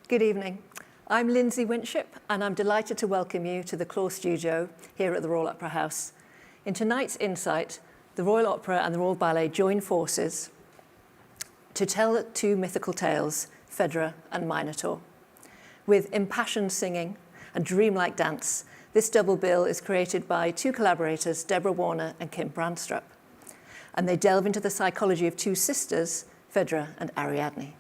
Good evening. I'm Lindsay Winship, and I'm delighted to welcome you to the Claw Studio here at the Royal Opera House. In tonight's Insight, the Royal Opera and the Royal Ballet join forces to tell two mythical tales, Phaedra and Minotaur. With impassioned singing and dreamlike dance, this double bill is created by two collaborators, Deborah Warner and Kim Brandstrup. And they delve into the psychology of two sisters, Phaedra and Ariadne.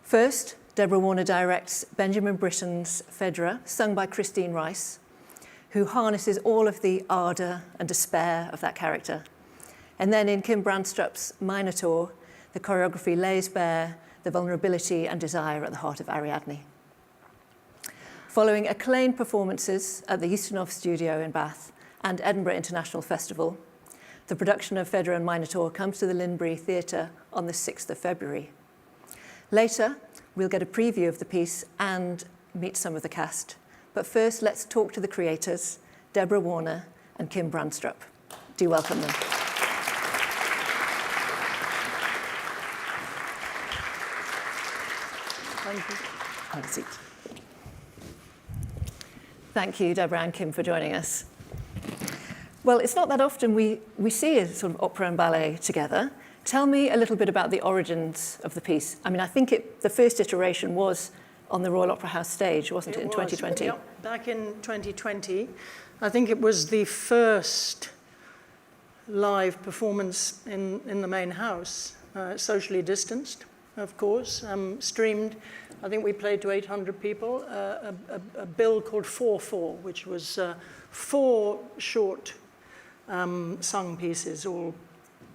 First, Deborah Warner directs Benjamin Britten's Phaedra, sung by Christine Rice, who harnesses all of the ardour and despair of that character. And then in Kim Brandstrup's Minotaur, the choreography lays bare the vulnerability and desire at the heart of Ariadne. Following acclaimed performances at the Eustonov Studio in Bath and Edinburgh International Festival, the production of Phaedra and Minotaur comes to the Linbury Theatre on the 6th of February. Later, we'll get a preview of the piece and meet some of the cast. But first, let's talk to the creators, Deborah Warner and Kim Brandstrup. Do welcome them. Thank you. Have a seat. Thank you, Deborah and Kim, for joining us. Well, it's not that often we see a sort of opera and ballet together. Tell me a little bit about the origins of the piece. I mean, I think the first iteration was on the Royal Opera House stage, wasn't it, in 2020? Yep, back in 2020. I think it was the first live performance in the main house, socially distanced, of course, streamed. I think we played to 800 people, a bill called 4/4, which was 4 short sung pieces, all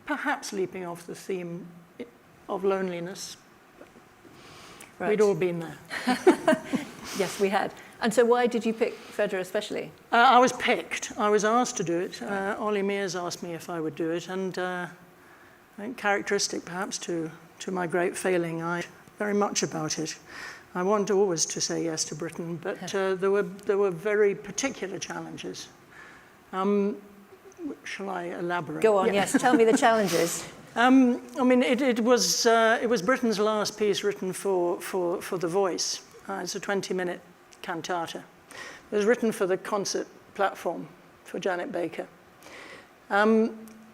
perhaps leaping off the theme of loneliness. Right. We'd all been there. Yes, we had. And so why did you pick Phaedra especially? I was picked. I was asked to do it. Ollie Mears asked me if I would do it, and I think characteristic perhaps to my great failing, I very much about it. I want always to say yes to Britain, but there were very particular challenges. Shall I elaborate? Go on, yeah. Yes, tell me the challenges. I mean, it was Britain's last piece written for the voice. It's a 20-minute cantata. It was written for the concert platform for Janet Baker. And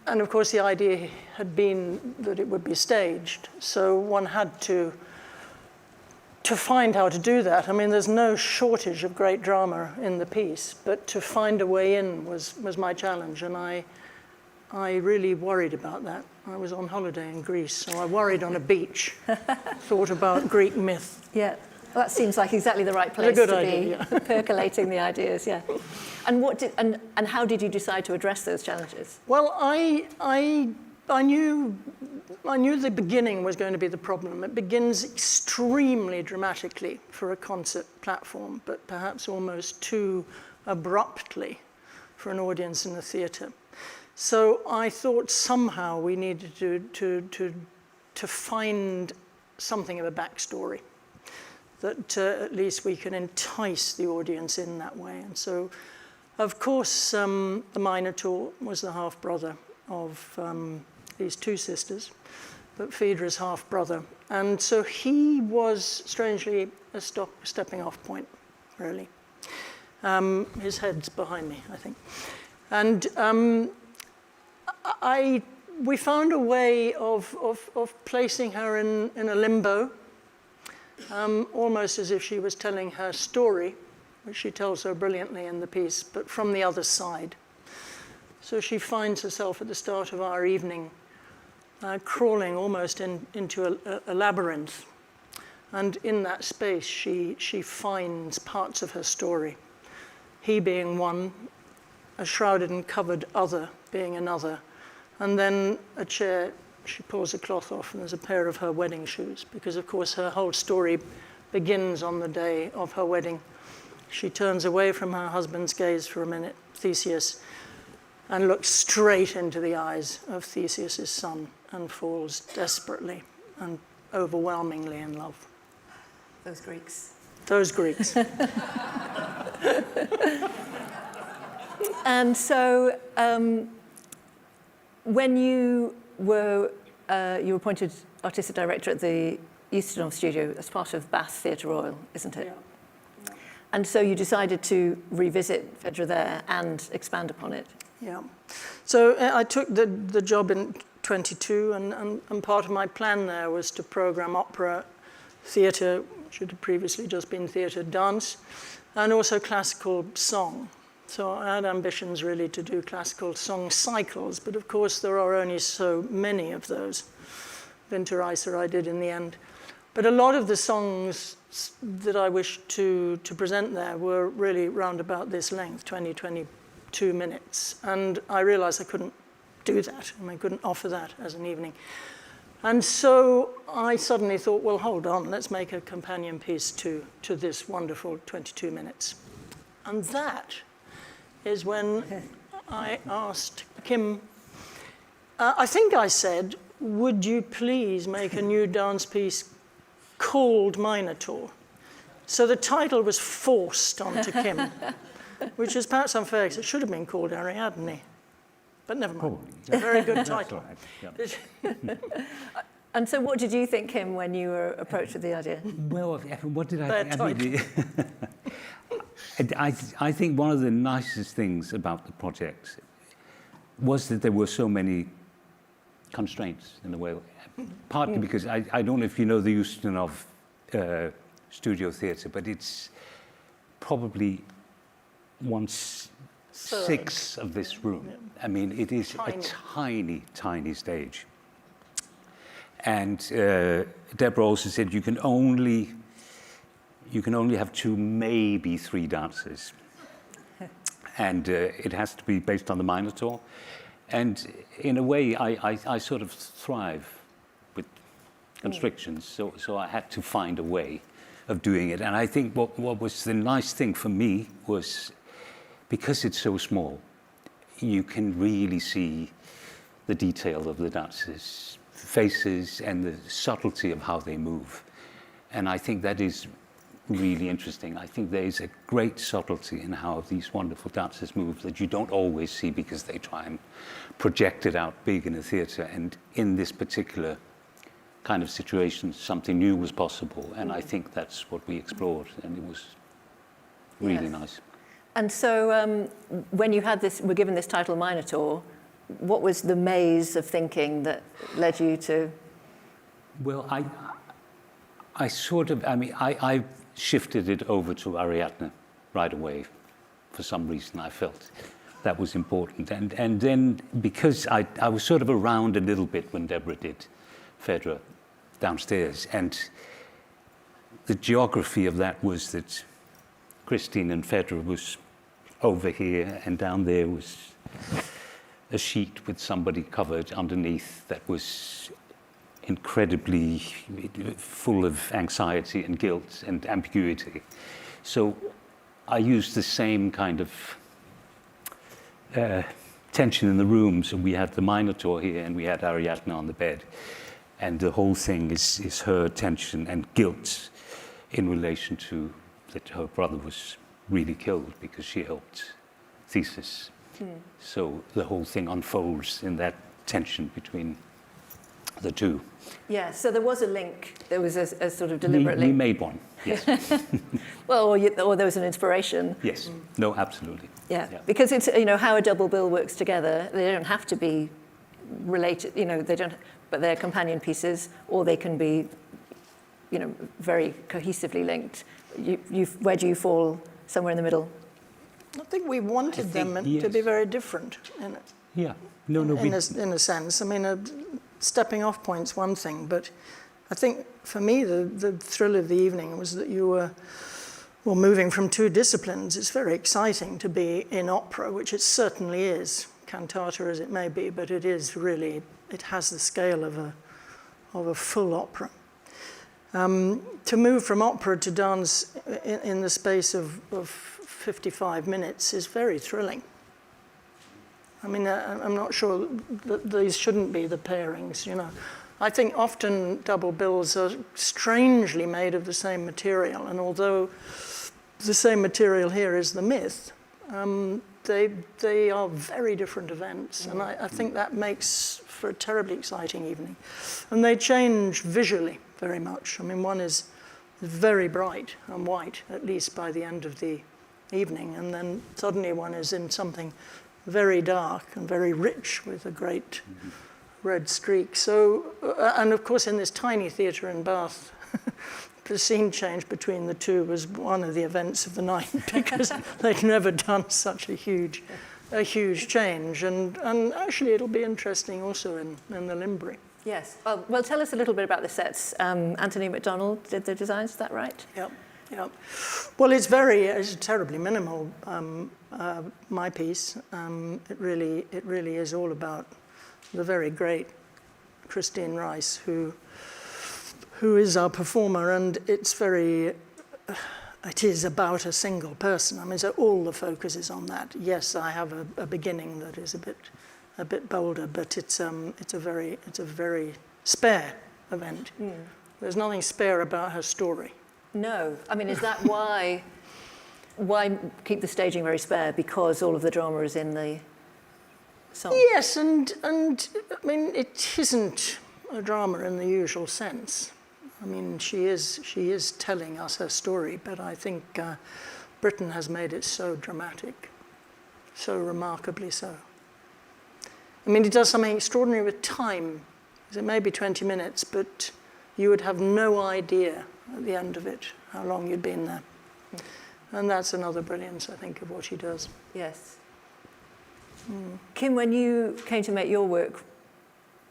of course, the idea had been that it would be staged, so one had to find how to do that. I mean, there's no shortage of great drama in the piece, but to find a way in was my challenge, and I really worried about that. I was on holiday in Greece, so I worried on a beach, thought about Greek myth. Yeah, well, that seems like exactly the right place to be, yeah. Percolating the ideas, yeah. And and how did you decide to address those challenges? Well, I knew the beginning was going to be the problem. It begins extremely dramatically for a concert platform, but perhaps almost too abruptly for an audience in the theatre. So I thought somehow we needed to find something of a backstory that at least we can entice the audience in that way. And so, of course, the Minotaur was the half-brother of these two sisters, but Phaedra's half-brother. And so he was, strangely, a stepping off point, really. His head's behind me, I think. And we found a way of placing her in a limbo, almost as if she was telling her story, which she tells so brilliantly in the piece, but from the other side. So she finds herself at the start of our evening crawling almost into a labyrinth. And in that space, she finds parts of her story. He being one, a shrouded and covered other being another. And then a chair, she pulls a cloth off, and there's a pair of her wedding shoes, because of course her whole story begins on the day of her wedding. She turns away from her husband's gaze for a minute, Theseus, and looks straight into the eyes of Theseus' son and falls desperately and overwhelmingly in love. Those Greeks. Those Greeks. And so when you were appointed artistic director at the Eustonov Studio as part of Bath Theatre Royal, isn't it? Yeah. And so you decided to revisit Phaedra there and expand upon it. Yeah. So I took the job in 22, and part of my plan there was to program opera, theatre, which had previously just been theatre, dance, and also classical song. So I had ambitions really to do classical song cycles, but of course there are only so many of those. Winterreise I did in the end. But a lot of the songs that I wished to present there were really round about this length, 22 minutes. And I realized I couldn't do that, and I couldn't offer that as an evening. And so I suddenly thought, well, hold on, let's make a companion piece to this wonderful 22 minutes. And that is when I asked Kim, I think I said, would you please make a new dance piece called Minotaur? So the title was forced onto Kim, which is perhaps unfair, because it should have been called Ariadne. But never mind. Oh, It's a very good title. Right, yeah. And so what did you think, Kim, when you were approached with the idea? Well, what did I Bad think? I think one of the nicest things about the project was that there were so many constraints in the way. Partly because I don't know if you know the Eustonov Studio Theatre, but it's probably 1/6 of this room. Yeah. I mean, it is a tiny, tiny stage. And Deborah also said you can only have 2, maybe 3 dancers. And it has to be based on the Minotaur. And in a way, I sort of thrive with constrictions, so I had to find a way of doing it. And I think what was the nice thing for me was, because it's so small, you can really see the detail of the dancers' faces and the subtlety of how they move. And I think that is really interesting. I think there is a great subtlety in how these wonderful dancers move that you don't always see, because they try and project it out big in a theatre. And in this particular kind of situation, something new was possible. And I think that's what we explored, and it was really nice. And so when you were given this title, Minotaur, what was the maze of thinking that led you to? Well, I shifted it over to Ariadne right away. For some reason, I felt that was important. And then, because I was sort of around a little bit when Deborah did Phaedra downstairs, and the geography of that was that Christine and Phaedra was over here, and down there was a sheet with somebody covered underneath that was incredibly full of anxiety and guilt and ambiguity. So I used the same kind of tension in the room. So we had the Minotaur here, and we had Ariadne on the bed. And the whole thing is her tension and guilt in relation to that her brother was really killed because she helped Theseus. So the whole thing unfolds in that tension between the two. Yeah, so there was a link. There was a sort of deliberate We link. made one, yes. Well, or there was an inspiration. Yes, no, absolutely. Yeah, because it's, how a double bill works together. They don't have to be related, they don't, but they're companion pieces, or they can be, very cohesively linked. Where do you fall? Somewhere in the middle? I think we wanted them to be very different in a sense. I mean, stepping off point's one thing, but I think for me the thrill of the evening was that you were moving from 2 disciplines. It's very exciting to be in opera, which it certainly is, cantata as it may be, but it has the scale of a full opera. To move from opera to dance in the space of 55 minutes is very thrilling. I mean, I'm not sure that these shouldn't be the pairings, I think often double bills are strangely made of the same material, and although the same material here is the myth, they are very different events, and I think that makes for a terribly exciting evening. And they change visually very much. I mean, one is very bright and white, at least by the end of the evening, and then suddenly one is in something very dark and very rich with a great red streak. So, and of course in this tiny theatre in Bath, the scene change between the two was one of the events of the night because they'd never done such a huge change. And actually it'll be interesting also in the Limbury. Yes. Well, tell us a little bit about the sets. Anthony MacDonald did the designs, is that right? Yep. Yep. Well, it's terribly minimal, my piece. It really is all about the very great Christine Rice, who is our performer, and it is about a single person. I mean, so all the focus is on that. Yes, I have a beginning that is a bit bolder, but it's a very spare event. There's nothing spare about her story. No. I mean, is that why keep the staging very spare? Because all of the drama is in the song? Yes, and I mean, it isn't a drama in the usual sense. I mean, she is telling us her story, but I think Britain has made it so dramatic, so remarkably so. I mean, it does something extraordinary with time. It may be 20 minutes, but you would have no idea at the end of it how long you'd been there. And that's another brilliance, I think, of what she does. Yes. Kim, when you came to make your work,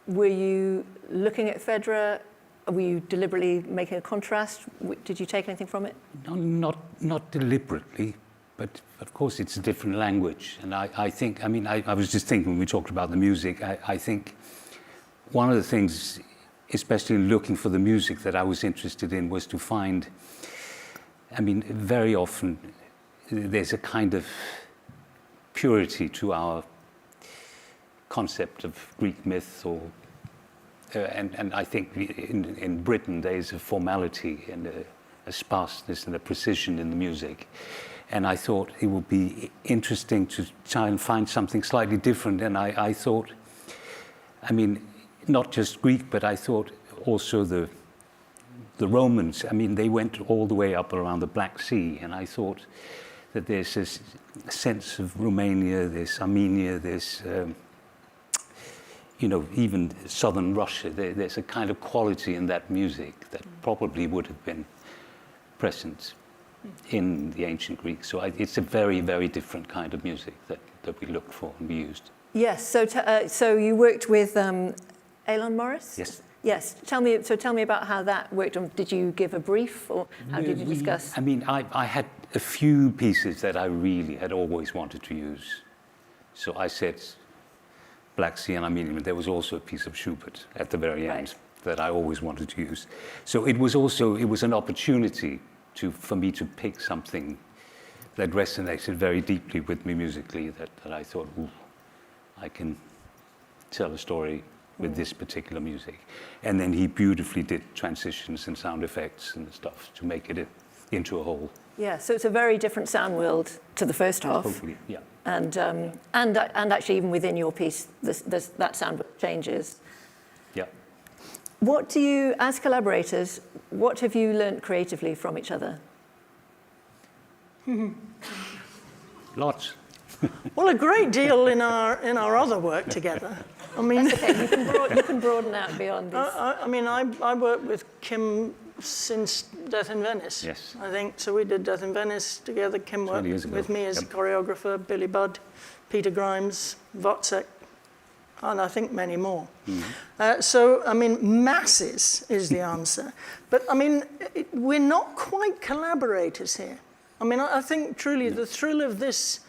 were you looking at Phaedra? Were you deliberately making a contrast? Did you take anything from it? No, not deliberately, but of course it's a different language. And I think, I mean, I was just thinking when we talked about the music, I think one of the things, especially in looking for the music that I was interested in, was to find, I mean, very often there's a kind of purity to our concept of Greek myth, or and I think in Britain there's a formality and a sparseness and a precision in the music, and I thought it would be interesting to try and find something slightly different. And I thought, I mean, not just Greek, but I thought also the Romans. I mean, they went all the way up around the Black Sea, and I thought that there's this sense of Romania, this Armenia, this, you know, even southern Russia. There's a kind of quality in that music that probably would have been present in the ancient Greek. So it's a very, very different kind of music that we looked for and we used. Yes. So you worked with Elon Morris? Yes. Yes. Tell me about how that worked. Did you give a brief, or how did you discuss? I mean, I had a few pieces that I really had always wanted to use. So I said Black Sea and Armenia, but there was also a piece of Schubert at the very end that I always wanted to use. So it was an opportunity for me to pick something that resonated very deeply with me musically, that I thought, ooh, I can tell a story with this particular music. And then he beautifully did transitions and sound effects and stuff to make it into a whole. Yeah, so it's a very different sound world to the first half. Hopefully, yeah. And actually even within your piece, that sound changes. Yeah. What do you, as collaborators, what have you learnt creatively from each other? Lots. Well, a great deal in our other work together. I mean, That's okay. You can broaden out beyond this. I mean, I worked with Kim since Death in Venice. Yes. I think so. We did Death in Venice together. Kim worked with me as a choreographer. Billy Budd, Peter Grimes, Wozzeck, and I think many more. Mm-hmm. So, I mean, masses is the answer. But I mean, we're not quite collaborators here. I mean, I think truly the thrill of this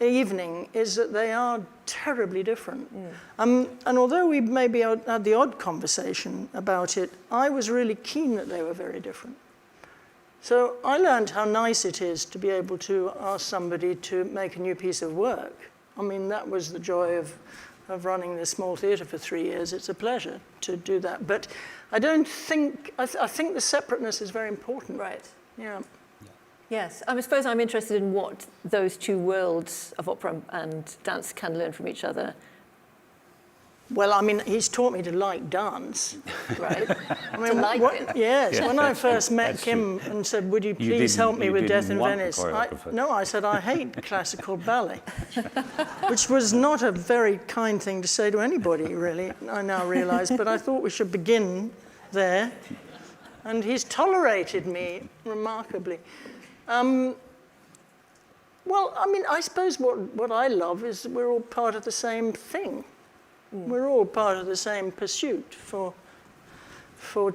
evening is that they are terribly different. And although we maybe had the odd conversation about it, I was really keen that they were very different. So I learned how nice it is to be able to ask somebody to make a new piece of work. I mean, that was the joy of running this small theatre for 3 years. It's a pleasure to do that. But I don't think, I think the separateness is very important. Right. Yeah. Yes, I suppose I'm interested in what those two worlds of opera and dance can learn from each other. Well, I mean, he's taught me to like dance. Right. I mean, To like it. Yes, Yeah, when I first met that's Kim true. and said, would you You please help me you with didn't Death in want the Venice? choreographer. I said, I hate classical ballet, which was not a very kind thing to say to anybody, really, I now realize, but I thought we should begin there. And he's tolerated me remarkably. Well, I mean, I suppose what I love is that we're all part of the same thing. We're all part of the same pursuit for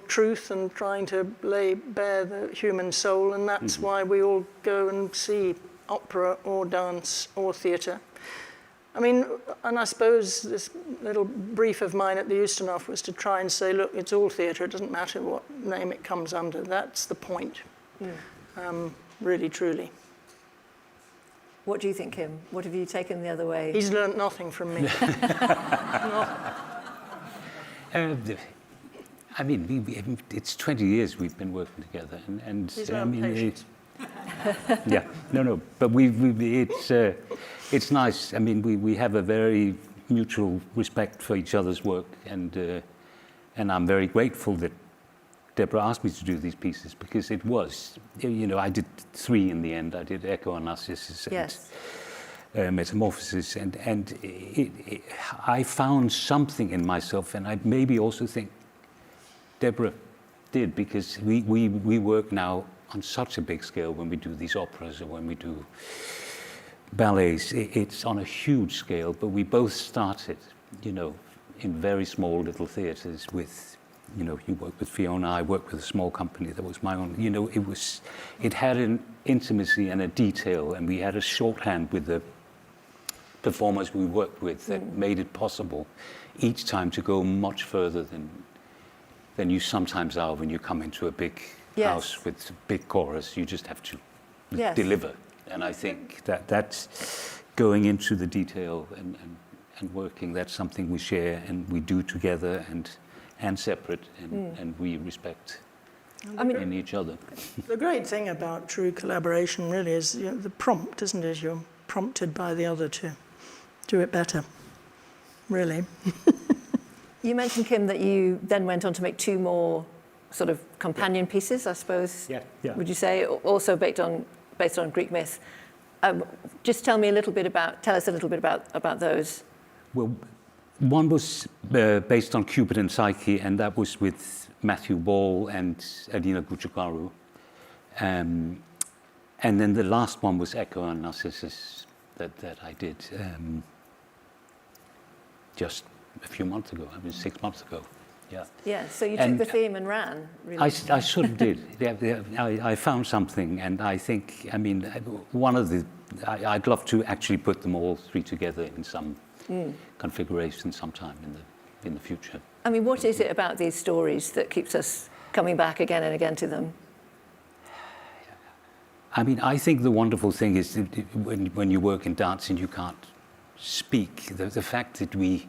truth and trying to lay bare the human soul, and that's why we all go and see opera or dance or theatre. I mean, and I suppose this little brief of mine at the Ustanov was to try and say, look, it's all theatre, it doesn't matter what name it comes under. That's the point, really, truly. What do you think, Kim? What have you taken the other way? He's learnt nothing from me. I mean, it's 20 years we've been working together, and He's I mean, patient. yeah, no, but it's nice. I mean, we have a very mutual respect for each other's work, and I'm very grateful that Deborah asked me to do these pieces, because it was, you know, I did 3 in the end. I did Echo and Narcissus Yes. and Metamorphosis, and I found something in myself, and I maybe also think Deborah did, because we work now on such a big scale when we do these operas or when we do ballets. It's on a huge scale, but we both started, you know, in very small little theatres with, you know, you work with Fiona, I worked with a small company that was my own. You know, it had an intimacy and a detail, and we had a shorthand with the performers we worked with that made it possible each time to go much further than you sometimes are when you come into a big house with a big chorus. You just have to deliver. And I think that's going into the detail and working, that's something we share and we do together and separate, and we respect in each other. The great thing about true collaboration really is, you know, the prompt, isn't it? You're prompted by the other to do it better, really. You mentioned, Kim, that you then went on to make 2 more sort of companion pieces, I suppose. Yeah. Would you say, also based on Greek myth? Just tell us a little bit about those. Well, one was based on Cupid and Psyche, and that was with Matthew Ball and Adina Guccigaru. And then the last one was Echo and Narcissus that I did just a few months ago. I mean, 6 months ago. Yeah. Yeah. So you took the theme and ran. Really. I sort of did. Yeah, I found something, and I think, I mean, I'd love to actually put them all 3 together in some configuration sometime in the future. I mean, what is it about these stories that keeps us coming back again and again to them? I mean, I think the wonderful thing is that when you work in dance and you can't speak, the fact that we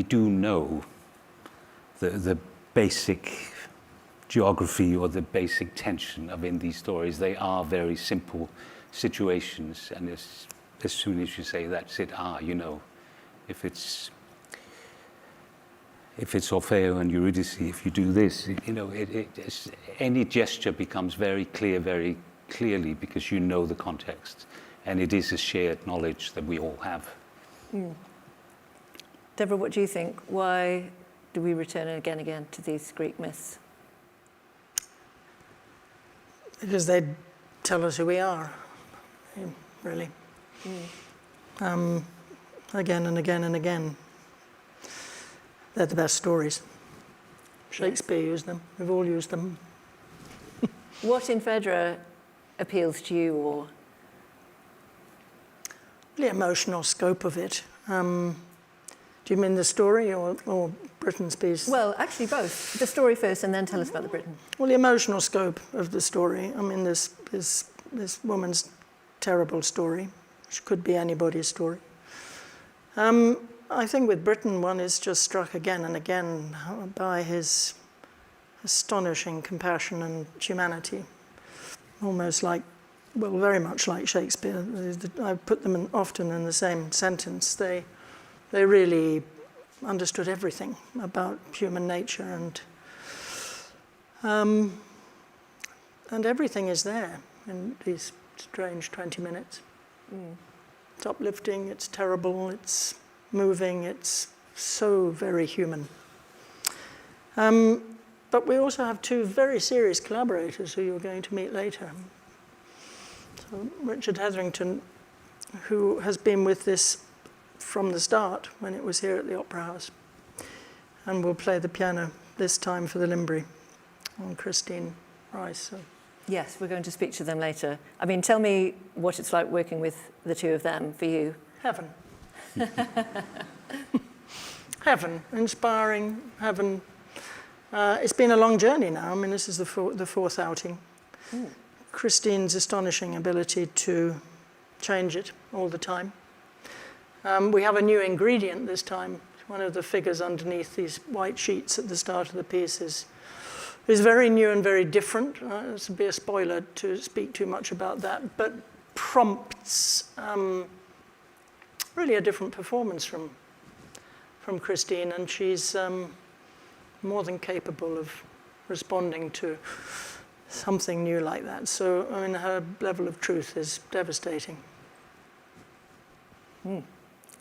do know the basic geography or the basic tension of in these stories. They are very simple situations, and as soon as you say that's it, you know, if it's Orfeo and Eurydice, if you do this, you know, any gesture becomes very clear, very clearly, because you know the context, and it is a shared knowledge that we all have. Deborah, what do you think? Why do we return again and again to these Greek myths? Because they tell us who we are, really. Again and again and again. They're the best stories. Shakespeare used them. We've all used them. What in Phaedra appeals to you, or? The emotional scope of it. Do you mean the story or Britain's piece? Well, actually both. The story first, and then tell us about the Britain. Well, the emotional scope of the story. I mean, this woman's terrible story, which could be anybody's story. I think with Britain, one is just struck again and again by his astonishing compassion and humanity. Almost like well, very much like Shakespeare. I put them often in the same sentence. They really understood everything about human nature, and everything is there in these strange 20 minutes. It's uplifting, it's terrible, it's moving, it's so very human. But we also have two very serious collaborators who you're going to meet later. So Richard Hetherington, who has been with this from the start when it was here at the Opera House, and will play the piano this time for the Limbury, and Christine Rice. So. Yes, we're going to speak to them later. I mean, tell me what it's like working with the two of them for you. Heaven. Heaven, inspiring, heaven. It's been a long journey now. I mean, this is the fourth outing. Christine's astonishing ability to change it all the time. We have a new ingredient this time. One of the figures underneath these white sheets at the start of the piece is very new and very different. This would be a spoiler to speak too much about that, but prompts really a different performance from Christine, and she's more than capable of responding to something new like that. So, I mean, her level of truth is devastating.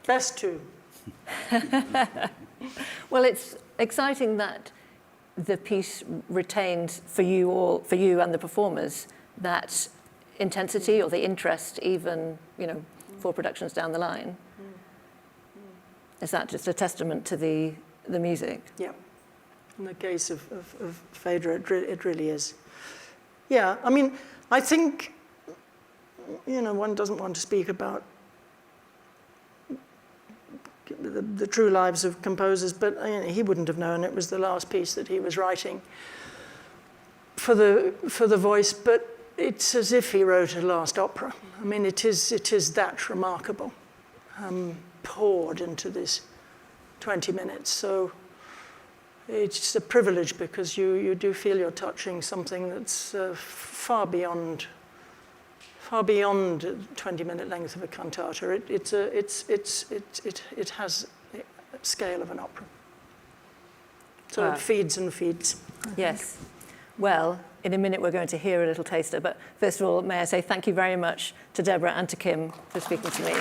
Best two. Well, it's exciting that the piece retained for you and the performers that intensity or the interest, even 4 productions down the line. Is that just a testament to the music? Yeah. In the case of Phaedra, it really is. Yeah, I mean, I think, one doesn't want to speak about the true lives of composers, but he wouldn't have known it was the last piece that he was writing for the voice, but it's as if he wrote a last opera. I mean, it is that remarkable, poured into this 20 minutes. So it's a privilege because you do feel you're touching something that's far beyond 20-minute length of a cantata. It has the scale of an opera. So Wow. It feeds and feeds. Yes. Well, in a minute we're going to hear a little taster, but first of all, may I say thank you very much to Deborah and to Kim for speaking to me.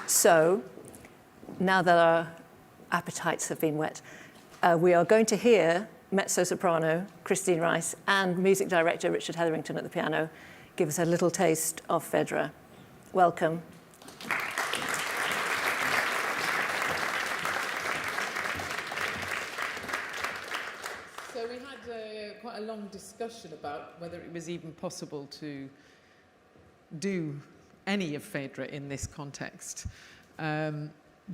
So, now that our appetites have been whet, we are going to hear mezzo-soprano Christine Rice and music director Richard Hetherington at the piano give us a little taste of Phaedra. Welcome. So we had quite a long discussion about whether it was even possible to do any of Phaedra in this context,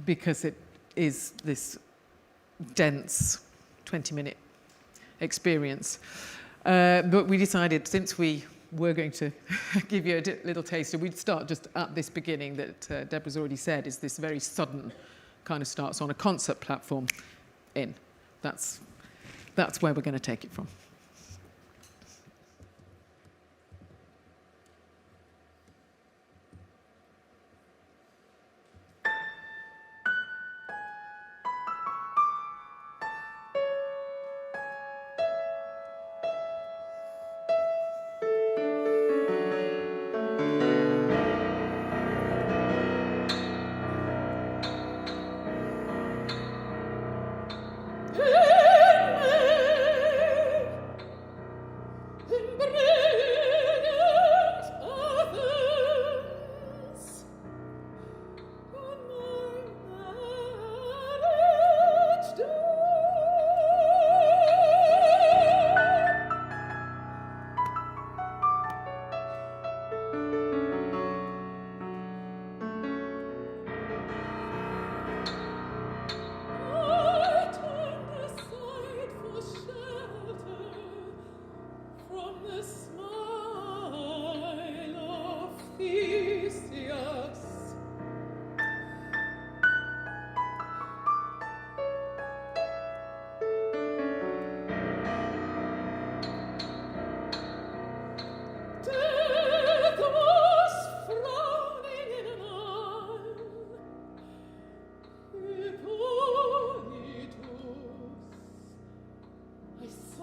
because it is this dense 20-minute experience. But we decided, since we were going to give you a little taster, we'd start just at this beginning that Deborah's already said is this very sudden kind of starts on a concert platform in. That's where we're going to take it from.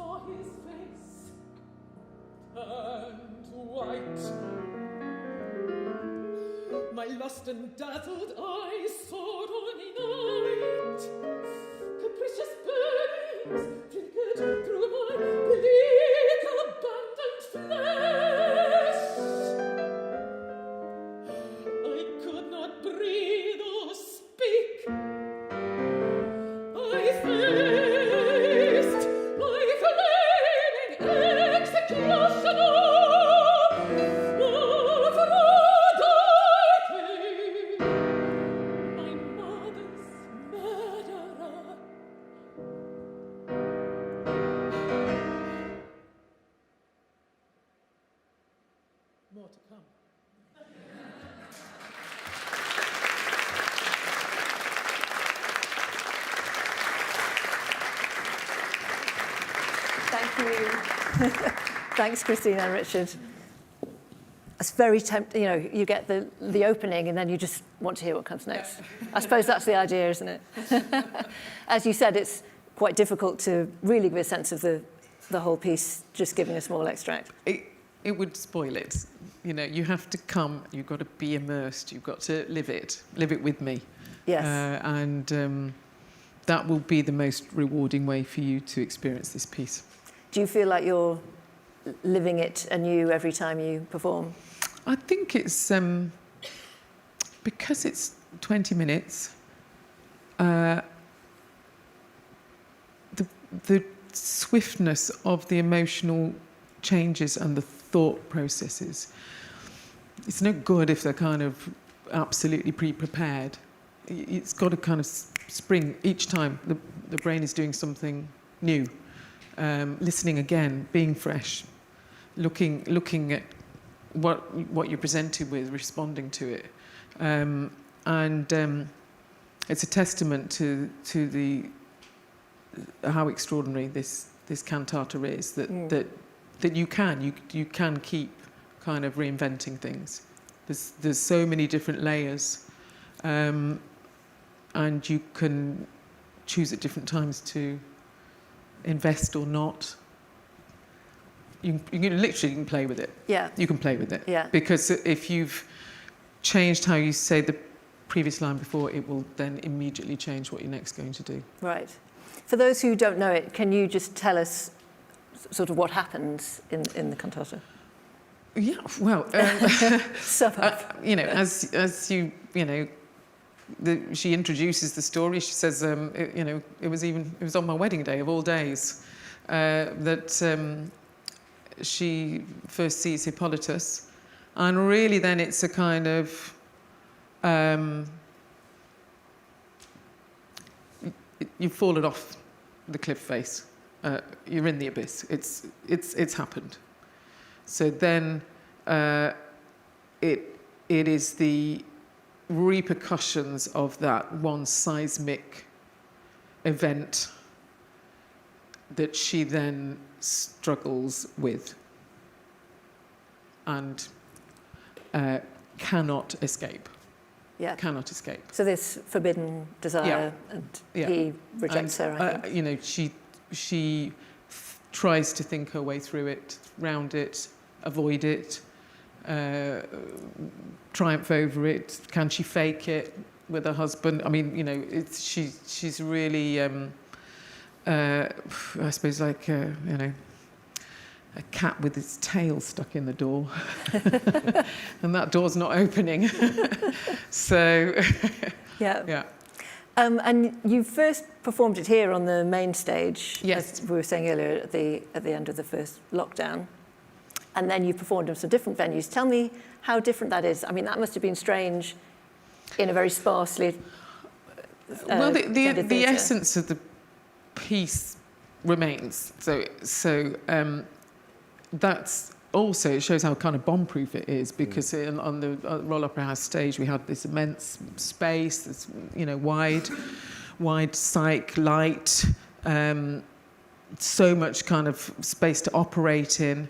saw his face turned white. My lust and dazzled eyes saw dawning night. Capricious burnings flickered through my bleak, abandoned flesh. I could not breathe or speak. I faced my flaming executioner of Aphrodite, my mother's murderer. More to come. Thank you. Thanks, Christine and Richard. It's very tempting, you know, you get the opening and then you just want to hear what comes next. I suppose that's the idea, isn't it? As you said, it's quite difficult to really give a sense of the whole piece, just giving a small extract. It would spoil it. You know, you have to come, you've got to be immersed, you've got to live it with me. Yes. That will be the most rewarding way for you to experience this piece. Do you feel like you're living it anew every time you perform? I think it's, because it's 20 minutes, the swiftness of the emotional changes and the thought processes, it's no good if they're kind of absolutely pre-prepared. It's got to kind of spring each time the brain is doing something new, listening again, being fresh, looking at what you're presented with, responding to it, and it's a testament to how extraordinary this cantata is, that you can keep kind of reinventing things. There's so many different layers, and you can choose at different times to invest or not. You can play with it. Yeah. You can play with it. Yeah. Because if you've changed how you say the previous line before, it will then immediately change what you're next going to do. Right. For those who don't know it, can you just tell us sort of what happens in the cantata? Yeah, well, Sum up. as you know, she introduces the story. She says, it was on my wedding day of all days that she first sees Hippolytus, and really then it's a kind of you've fallen off the cliff face. You're in the abyss. It's happened. So then it is the repercussions of that one seismic event that she then struggles with and cannot escape. Yeah. Cannot escape. So this forbidden desire, and he rejects her, I think. She tries to think her way through it, round it, avoid it, triumph over it. Can she fake it with her husband? I mean, she's really, I suppose, like a cat with its tail stuck in the door, and that door's not opening. So, yeah. And you first performed it here on the main stage, yes, as we were saying earlier, at the end of the first lockdown. And then you performed in some different venues. Tell me how different that is. I mean, that must have been strange in a very sparsely well, the essence of the piece remains. So that's also, it shows how kind of bomb-proof it is, because on the Royal Opera House stage we had this immense space, this wide cyc light, so much kind of space to operate in.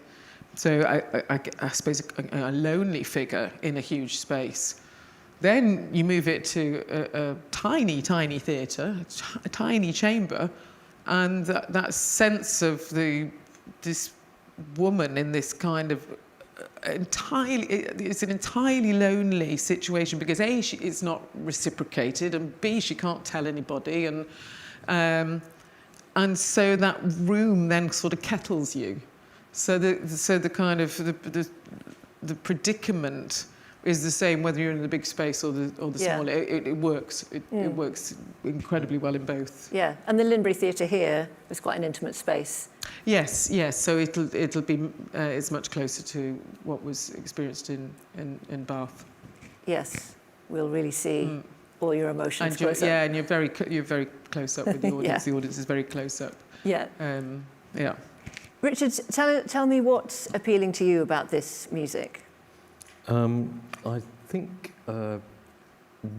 So I suppose a lonely figure in a huge space. Then you move it to a tiny, tiny theatre, a tiny chamber, and that sense of this woman in this kind of it's an entirely lonely situation, because A, it's not reciprocated, and B, she can't tell anybody, and so that room then sort of kettles you. So the kind of the predicament is the same whether you're in the big space or the small. It works. It works incredibly well in both. Yeah, and the Linbury Theatre here was quite an intimate space. Yes. So it'll be it's much closer to what was experienced in Bath. Yes, we'll really see all your emotions. And and you're very close up with the audience. Yeah. The audience is very close up. Yeah. Yeah. Richard, tell me what's appealing to you about this music. I think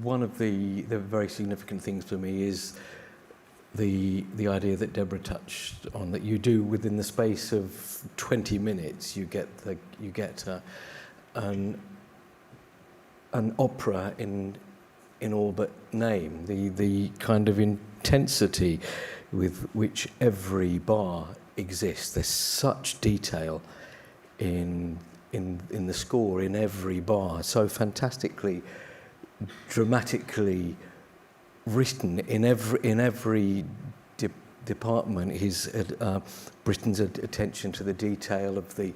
one of the very significant things for me is the idea that Deborah touched on, that you do within the space of 20 minutes you get an opera in all but name. The kind of intensity with which every bar exists. There's such detail in the score, in every bar, so fantastically, dramatically written in every department. Britain's attention to the detail of the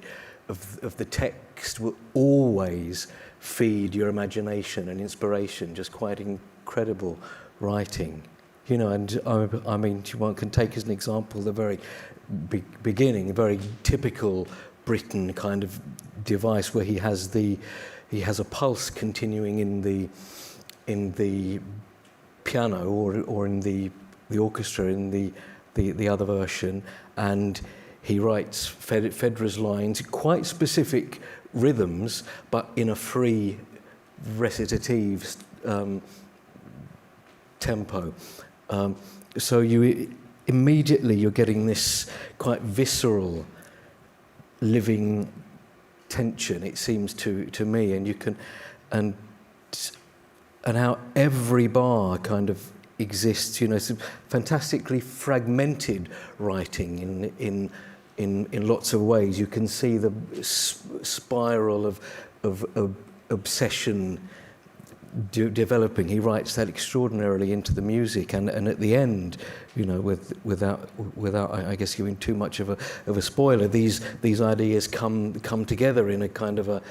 text will always feed your imagination and inspiration. Just quite incredible writing, you know. And I mean, one can take as an example the very beginning, a very typical Britain kind of device where he has a pulse continuing in the piano or in the orchestra in the other version, and he writes Phaedra's lines, quite specific rhythms, but in a free recitative tempo. So you're getting this quite visceral, living tension, it seems to me, and you can and how every bar kind of exists, you know. It's fantastically fragmented writing in lots of ways. You can see the spiral of obsession developing. He writes that extraordinarily into the music, and at the end, you know, without I guess giving too much of a spoiler, these ideas come together in a kind of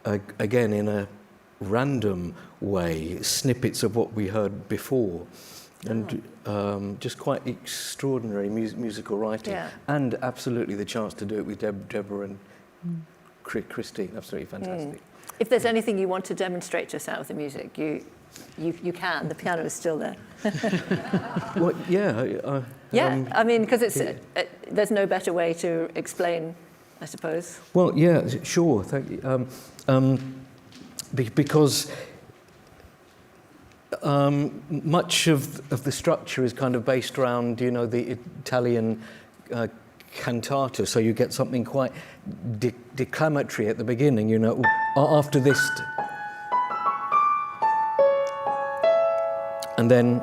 again in a random way, snippets of what we heard before, and just quite extraordinary musical writing, and absolutely the chance to do it with Deborah and Christine. Absolutely fantastic. If there's anything you want to demonstrate to us out of the music, you can. The piano is still there. Well, I mean, because there's no better way to explain, I suppose. Well, yeah, sure. Thank you. Because much of the structure is kind of based around, you know, the Italian cantata, so you get something quite declamatory at the beginning, you know. After this, and then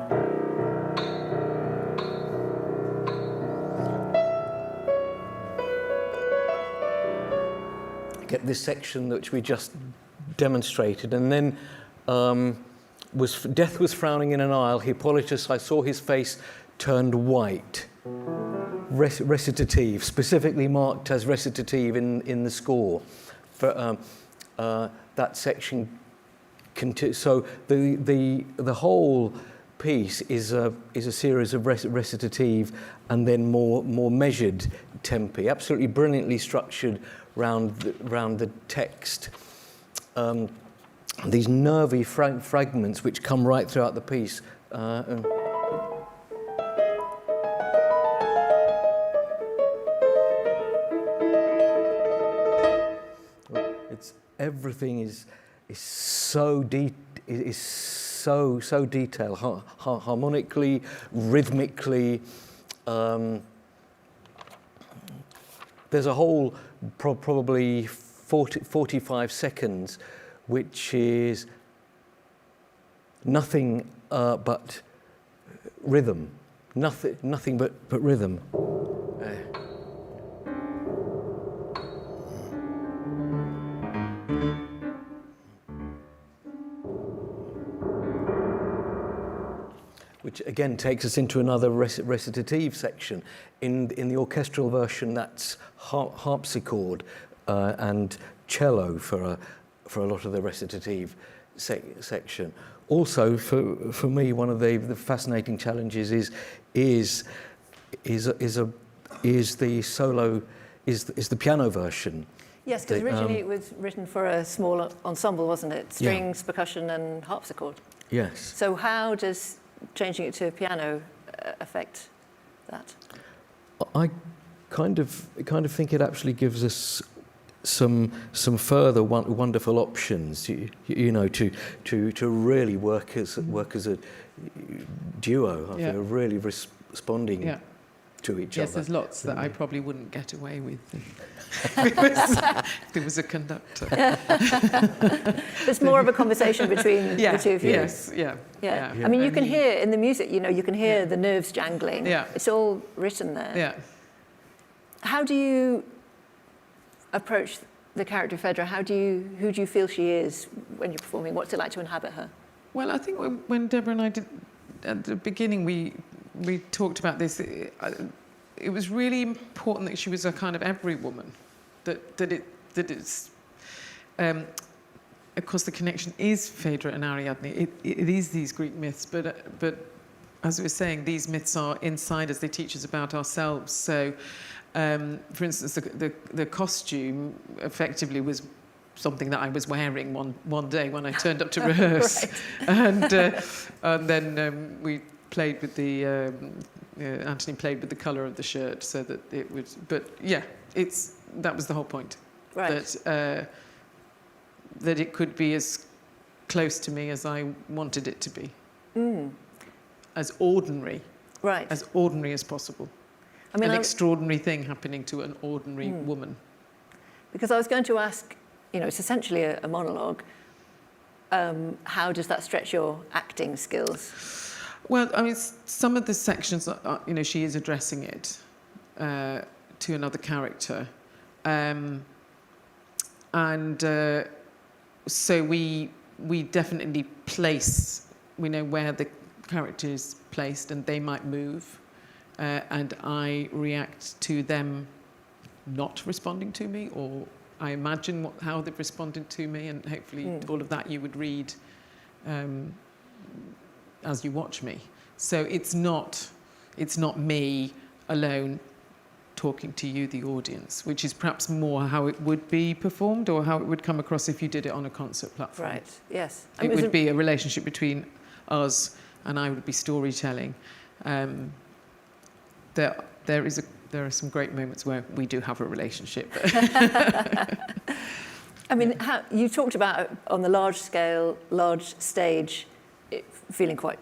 get this section which we just demonstrated, and then death was frowning in an aisle. Hippolytus, I saw his face turned white. Recitative, specifically marked as recitative in the score. For that section, so the whole piece is a series of recitative and then more measured tempi, absolutely brilliantly structured round the text. These nervy fragments which come right throughout the piece. Everything is so so detailed, harmonically, rhythmically. There's a whole probably 45 seconds, which is nothing but rhythm, nothing but rhythm. Which again takes us into another recitative section. In the orchestral version, that's harpsichord and cello for a lot of the recitative section. Also, for me, one of the fascinating challenges is the piano version. Yes, because originally it was written for a small ensemble, wasn't it? Strings, percussion, and harpsichord. Yes. So how does changing it to a piano affect that? I kind of think it actually gives us some further wonderful options, you know, to really work as a duo. I feel really responding to each other. Yes, there's lots that I probably wouldn't get away with if there was a conductor. There's more of a conversation between the two of you. Yes, yeah. I mean, you can hear in the music, you know, you can hear the nerves jangling. Yeah. It's all written there. Yeah. How do you approach the character Phaedra? Who do you feel she is when you're performing? What's it like to inhabit her? Well, I think when Deborah and I did at the beginning, we talked about this. It was really important that she was a kind of every woman. That it's. Of course, the connection is Phaedra and Ariadne. It is these Greek myths, but as we were saying, these myths are inside us. They teach us about ourselves. So, for instance, the costume effectively was something that I was wearing one day when I turned up to rehearse, and then we played with the Anthony played with the colour of the shirt so that it would. But yeah, that was the whole point. Right. That it could be as close to me as I wanted it to be. As ordinary. Right. As ordinary as possible. I mean, an extraordinary thing happening to an ordinary woman. Because I was going to ask, you know, it's essentially a monologue. How does that stretch your acting skills? Well, I mean, some of the sections, you know, she is addressing it to another character. So we definitely we know where the character is placed and they might move. And I react to them not responding to me, or I imagine how they've responded to me, and hopefully all of that you would read as you watch me. So it's not me alone talking to you, the audience, which is perhaps more how it would be performed or how it would come across if you did it on a concert platform. Right, yes. It would be a relationship between us, and I would be storytelling. There are some great moments where we do have a relationship. I mean, you talked about on the large scale, large stage, being quite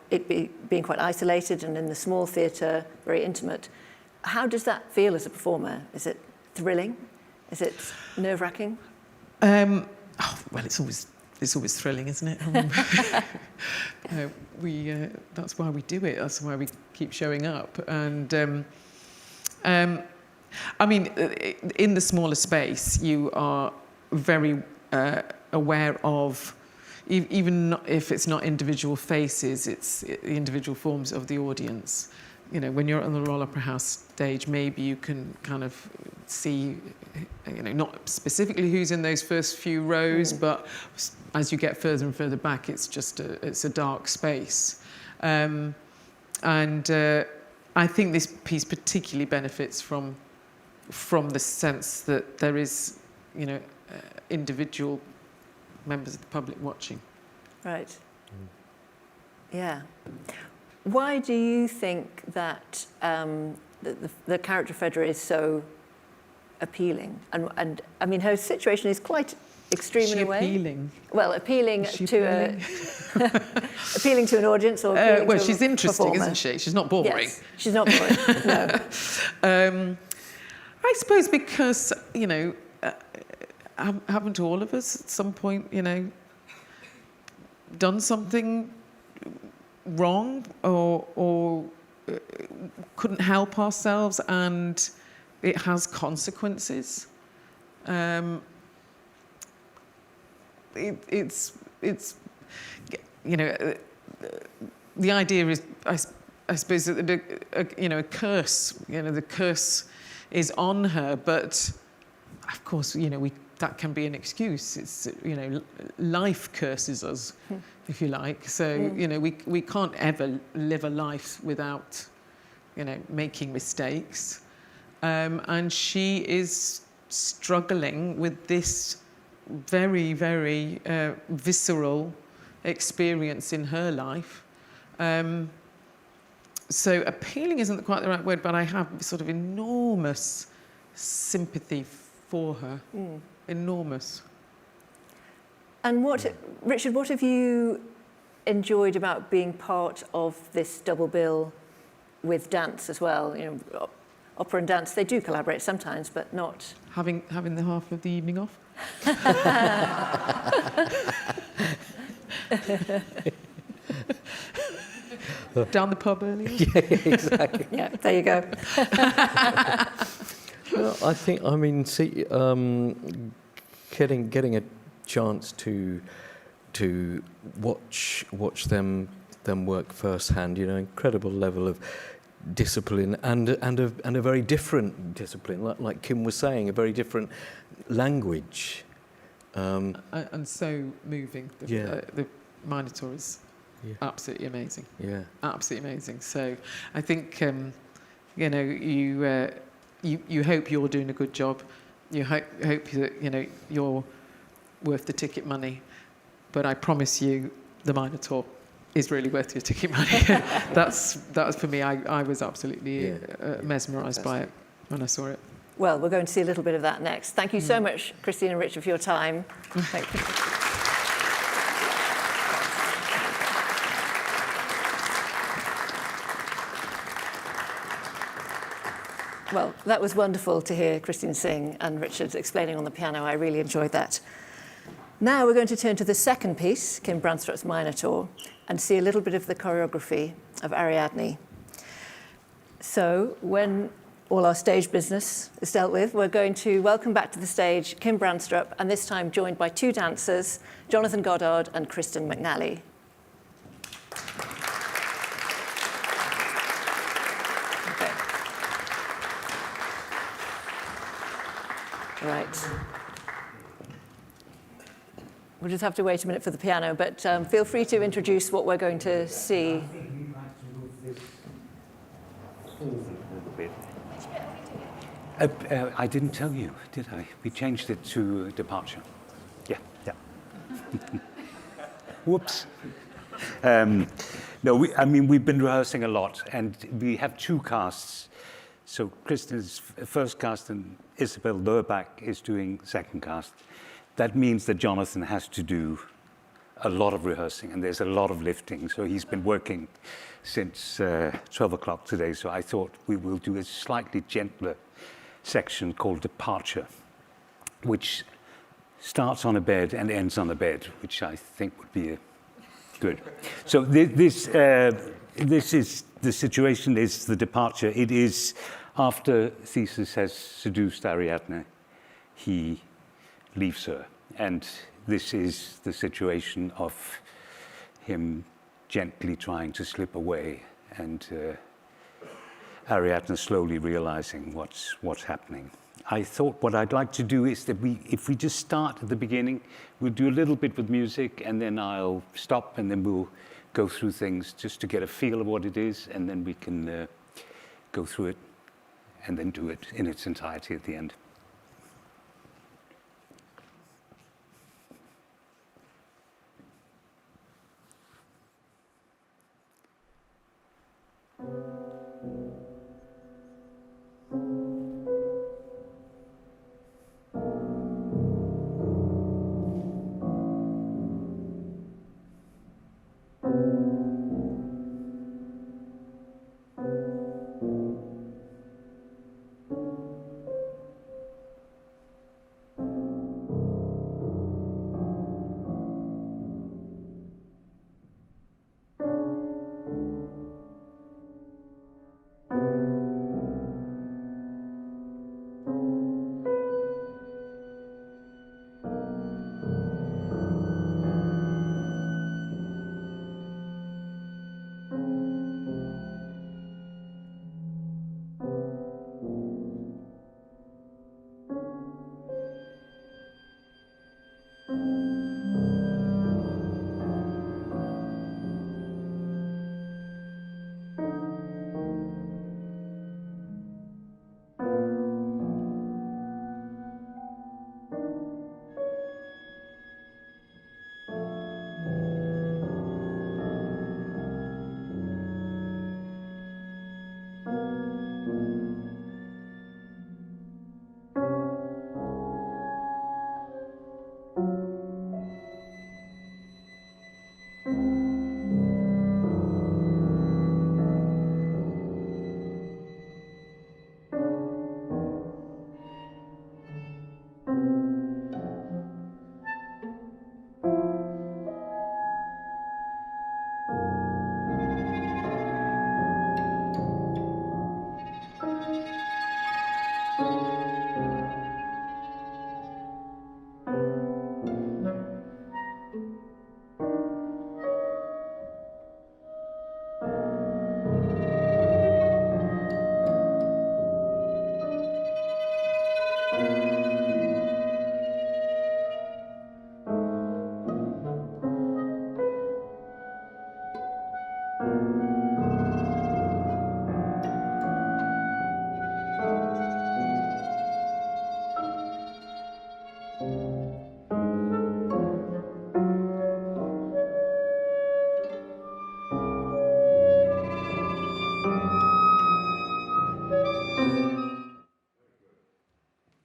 isolated, and in the small theatre, very intimate. How does that feel as a performer? Is it thrilling? Is it nerve-wracking? Well, it's always thrilling, isn't it? That's why we do it. That's why we keep showing up. And I mean, in the smaller space, you are very aware of, even if it's not individual faces, it's individual forms of the audience. You know, when you're on the Royal Opera House stage, maybe you can kind of see, you know, not specifically who's in those first few rows, but as you get further and further back, it's a dark space. And I think this piece particularly benefits from the sense that there is, you know, individual members of the public watching. Right. Yeah. Why do you think that the character Phaedra is so appealing? And I mean, her situation is quite extreme in a way. Appealing? Well, appealing to an audience, or well, she's interesting, performer. Isn't she? She's not boring. Yes, she's not boring. No. I suppose because, you know, haven't all of us at some point, you know, done something wrong or couldn't help ourselves, and it has consequences. It's you know, the idea is, I suppose that a curse, the curse is on her, but of course, that can be an excuse. It's, life curses us, if you like. So, we can't ever live a life without, making mistakes. And she is struggling with this very, very visceral experience in her life. So appealing isn't quite the right word, but I have sort of enormous sympathy for her. Enormous. And Richard, what have you enjoyed about being part of this double bill with dance as well? Opera and dance, they do collaborate sometimes, but not... Having the half of the evening off? Down the pub earlier? Yeah, exactly. Yeah, there you go. Well, I think, getting a chance to watch them work firsthand, incredible level of discipline and a very different discipline, like Kim was saying, a very different language. And so moving. The Minotaur is absolutely amazing. Yeah. Absolutely amazing. So I think, you hope you're doing a good job. You hope that, you're worth the ticket money. But I promise you, the Minotaur is really worth your ticket money. That's for me. I was absolutely mesmerised by it when I saw it. Well, we're going to see a little bit of that next. Thank you so much, Christine and Richard, for your time. Thank you. Well, that was wonderful to hear Christine sing and Richard explaining on the piano. I really enjoyed that. Now we're going to turn to the second piece, Kim Brandstrup's Minotaur, and see a little bit of the choreography of Ariadne. So when all our stage business is dealt with, we're going to welcome back to the stage Kim Brandstrup, and this time joined by two dancers, Jonathan Goddard and Kristen McNally. Okay. Right. We'll just have to wait a minute for the piano, but feel free to introduce what we're going to see. I think we'd like to move this forward a little bit. I didn't tell you, did I? We changed it to departure. Yeah. Whoops. No, we've been rehearsing a lot, and we have two casts. So Kristen's first cast and Isabel Lurbach is doing second cast. That means that Jonathan has to do a lot of rehearsing, and there's a lot of lifting. So he's been working since 12 o'clock today. So I thought we will do a slightly gentler section called Departure, which starts on a bed and ends on a bed, which I think would be good. So this is the situation. Is the departure? It is after Theseus has seduced Ariadne, he leaves her, and this is the situation of him gently trying to slip away, and Ariadne slowly realizing what's happening. I thought what I'd like to do is that if we just start at the beginning, we'll do a little bit with music, and then I'll stop, and then we'll go through things just to get a feel of what it is, and then we can go through it and then do it in its entirety at the end.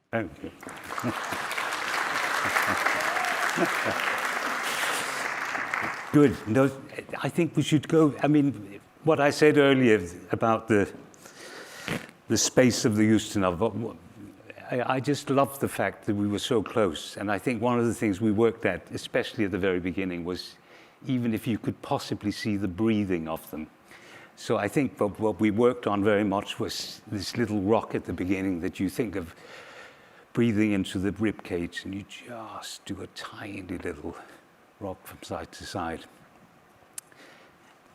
Thank you. Good. No, I think we should go. I mean, what I said earlier about the space of the Ustinov, I just loved the fact that we were so close. And I think one of the things we worked at, especially at the very beginning, was even if you could possibly see the breathing of them. So I think what we worked on very much was this little rock at the beginning that you think of breathing into the rib cage, and you just do a tiny little rock from side to side.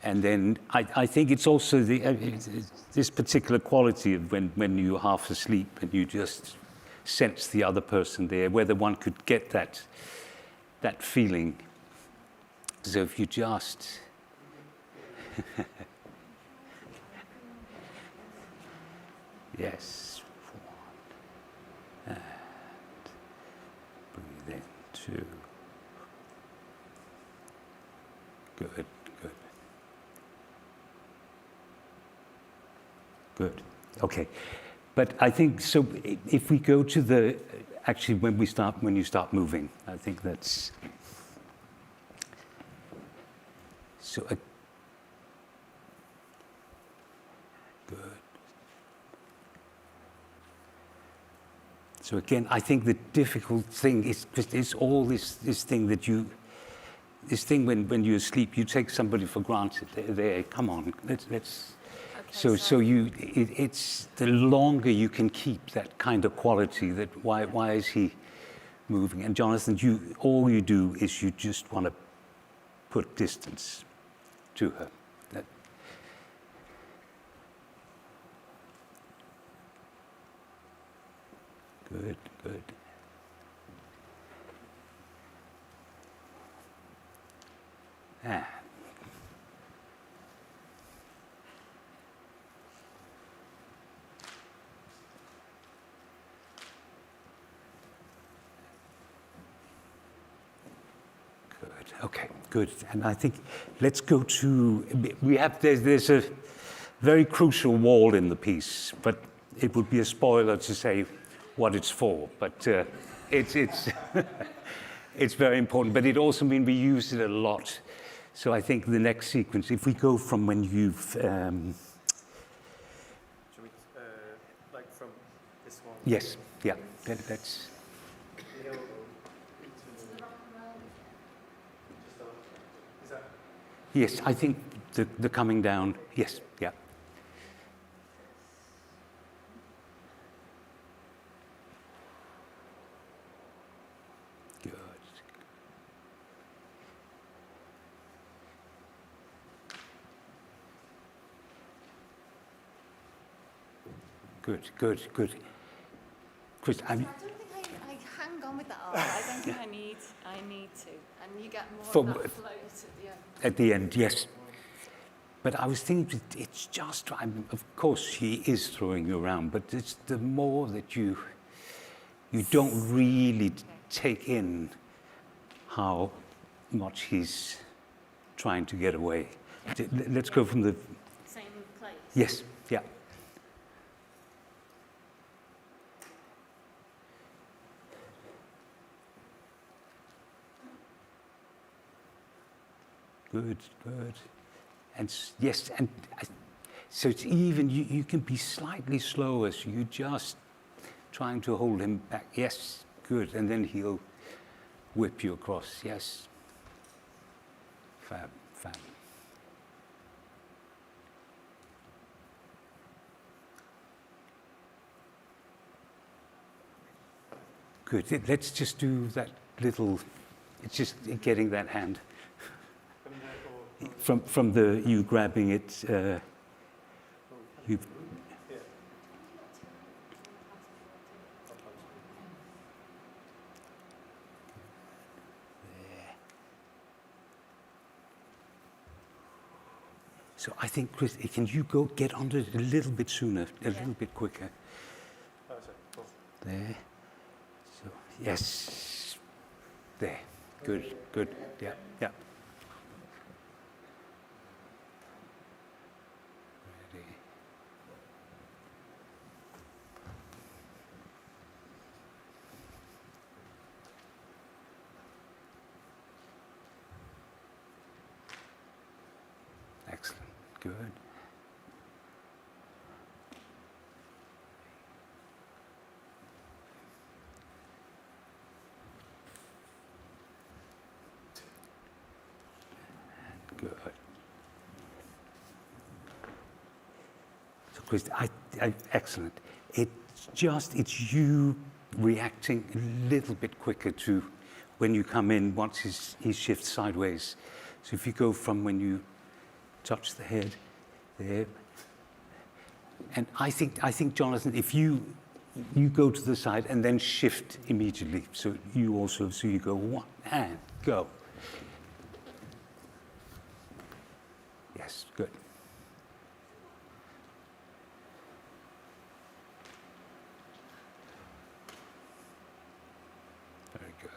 And then I think it's also this particular quality of when you're half asleep and you just sense the other person there, whether one could get that feeling. So if you just yes, one, and breathe in, two. Good, good. Good. Okay. But I think, so if we go to the, actually when you start moving, I think that's, so, good. So again, I think the difficult thing is all this thing that this thing when you're asleep, you take somebody for granted. There, come on, let's. Okay, so it's the longer you can keep that kind of quality. That why is he moving? And Jonathan, all you do is you just want to put distance to her. Good, good. Ah. Good. Okay, good. And I think let's go to, there's a very crucial wall in the piece, but it would be a spoiler to say what it's for, but it's it's very important. But it also means we use it a lot. So I think the next sequence, if we go from when you've Should we, like from this one? Yes, yeah, that's. Yes, I think the coming down. Yes, yeah. Good, good, good. Chris, I don't think I hang on with that art. I don't think I need to. And you get more of that float at the end. At the end, yes. But I was thinking, it's just, of course he is throwing you around, but it's the more that you don't really take in how much he's trying to get away. Let's go from the... Same place? Yes, yeah. Good, good. And yes, and so it's even, you can be slightly slower, so you're just trying to hold him back. Yes, good. And then he'll whip you across. Yes. Fab, fab. Good. Let's just do that little, it's just getting that hand. From you grabbing it, So I think, Chris, can you go get onto it a little bit sooner, a little bit quicker? There. So, yes. There. Good, good. Yeah, yeah. Ready. Excellent. Good. Good. So, Chris, excellent. It's you reacting a little bit quicker to when you come in once he shifts sideways. So if you go from when you touch the head there, and I think Jonathan, if you go to the side and then shift immediately, so you go one and go. Yes, good. Very good.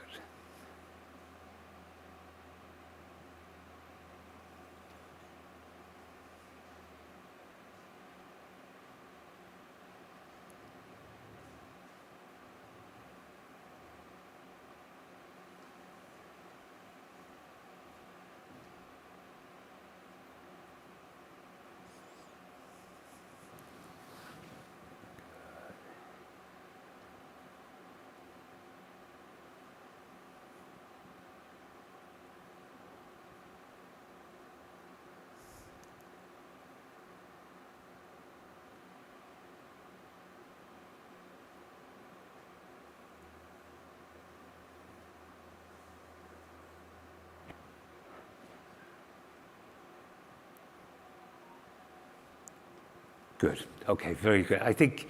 Good. Okay, very good. I think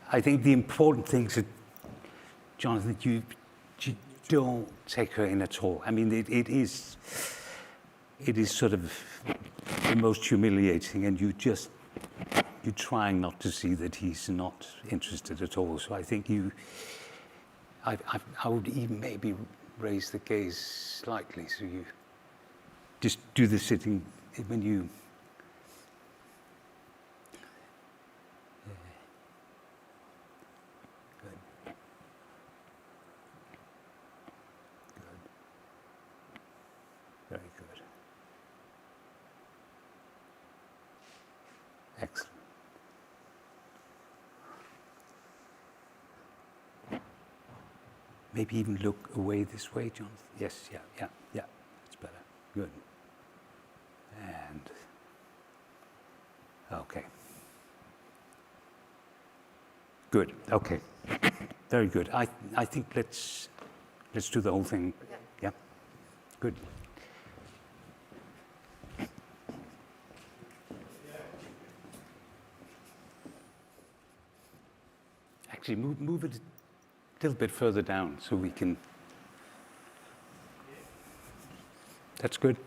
the important thing is that, Jonathan, you don't take her in at all. I mean, it is sort of the most humiliating, and you're trying not to see that he's not interested at all. So I think I would even maybe raise the gaze slightly, so you just do the sitting when you. Very good. Excellent. Maybe even look away this way, Jonathan. Yes, yeah. That's better. Good. And okay. Good. Okay. Very good. I think let's do the whole thing. Yeah. Good. Actually, move it a little bit further down so we can. That's good.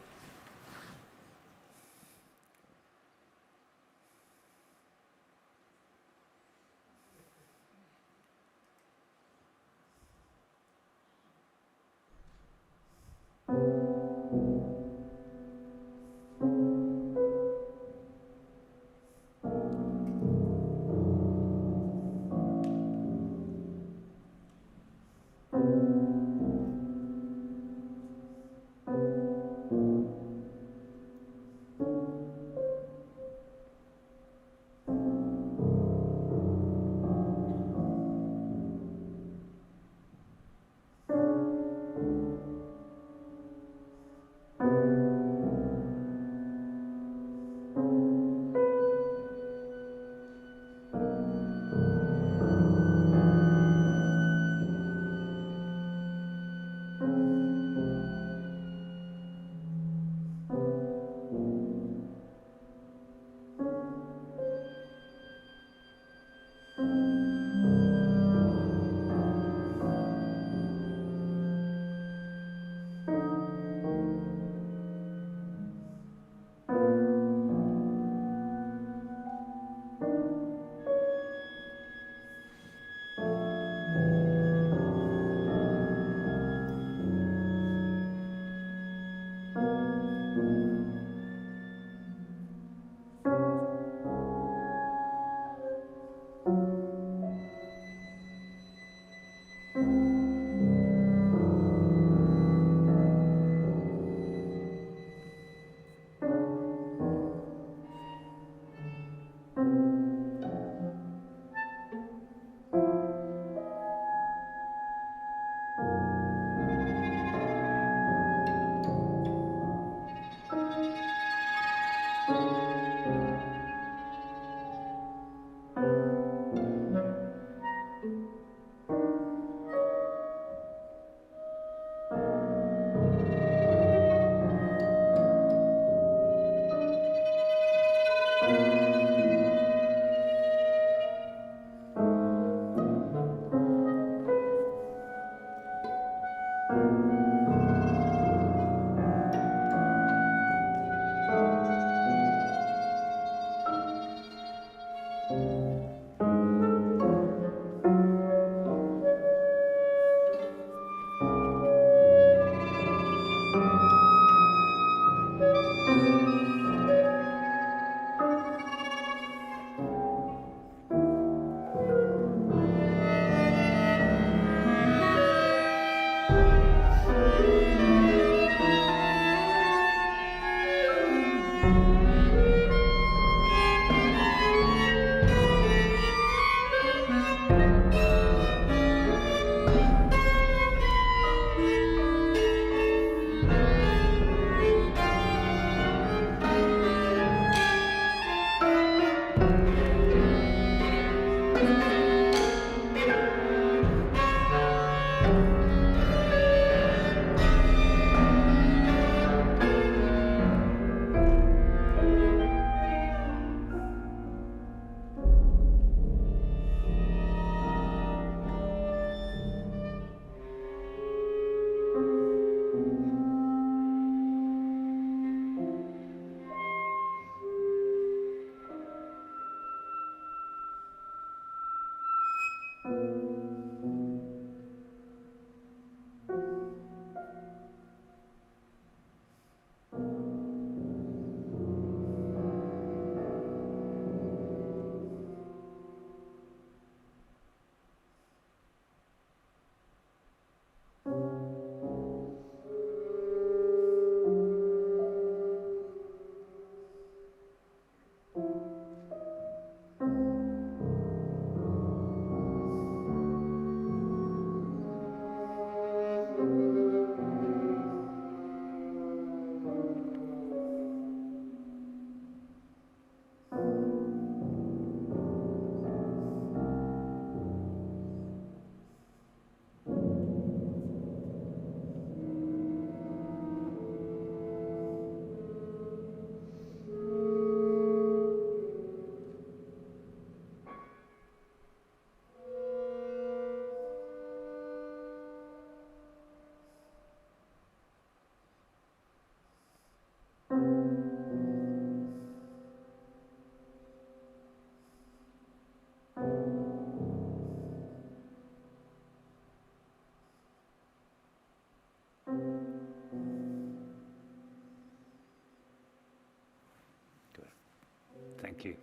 Thank you.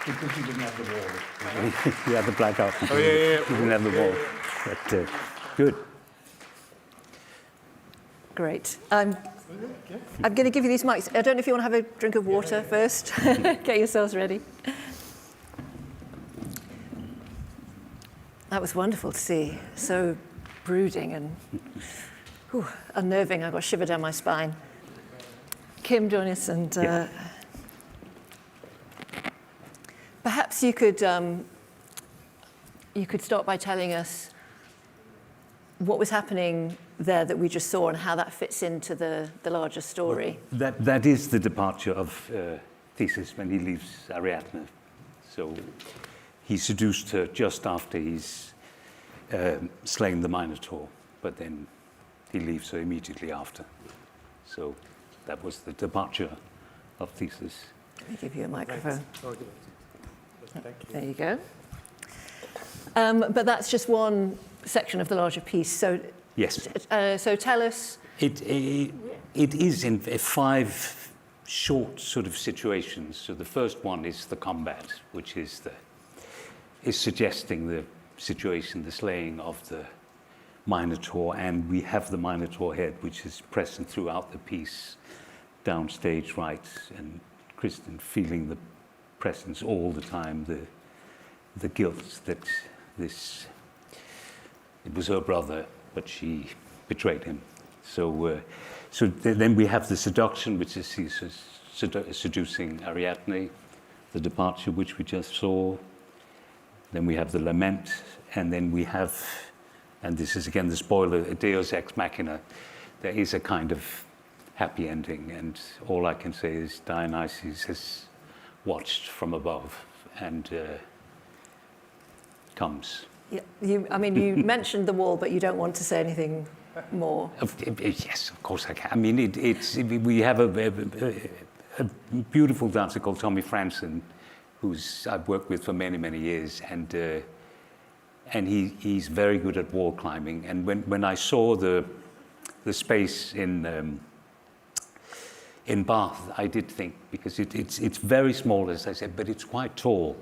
Because you didn't have the wall. You had the blackout. Oh, yeah. You didn't have the wall. But good. Great. I'm going to give you these mics. I don't know if you want to have a drink of water first. Get yourselves ready. That was wonderful to see. So brooding and unnerving. I got a shiver down my spine. Kim, join us, and perhaps you could start by telling us what was happening there that we just saw and how that fits into the larger story. Well, that is the departure of Theseus when he leaves Ariadne. So he seduced her just after he's slain the Minotaur, but then he leaves her immediately after. So that was the departure of Theseus. Let me give you a microphone. Thank you. There you go. But that's just one section of the larger piece. So Yes. So tell us. It is in 5 short sort of situations. So the first one is the combat, which is suggesting the situation, the slaying of the Minotaur, and we have the Minotaur head, which is present throughout the piece, downstage right, and Kristen feeling the presence all the time, the guilt that it was her brother, but she betrayed him. So then we have the seduction, which is Theseus seducing Ariadne, the departure, which we just saw. Then we have the lament, and then we have, and this is again the spoiler, a Deus ex machina. There is a kind of happy ending, and all I can say is Dionysus has watched from above and comes. Yeah, you mentioned the wall, but you don't want to say anything more. Yes, of course I can. I mean, we have a beautiful dancer called Tommy Franson, I've worked with for many, many years, and he's very good at wall climbing. And when I saw the space in Bath, I did think, because it's very small, as I said, but it's quite tall,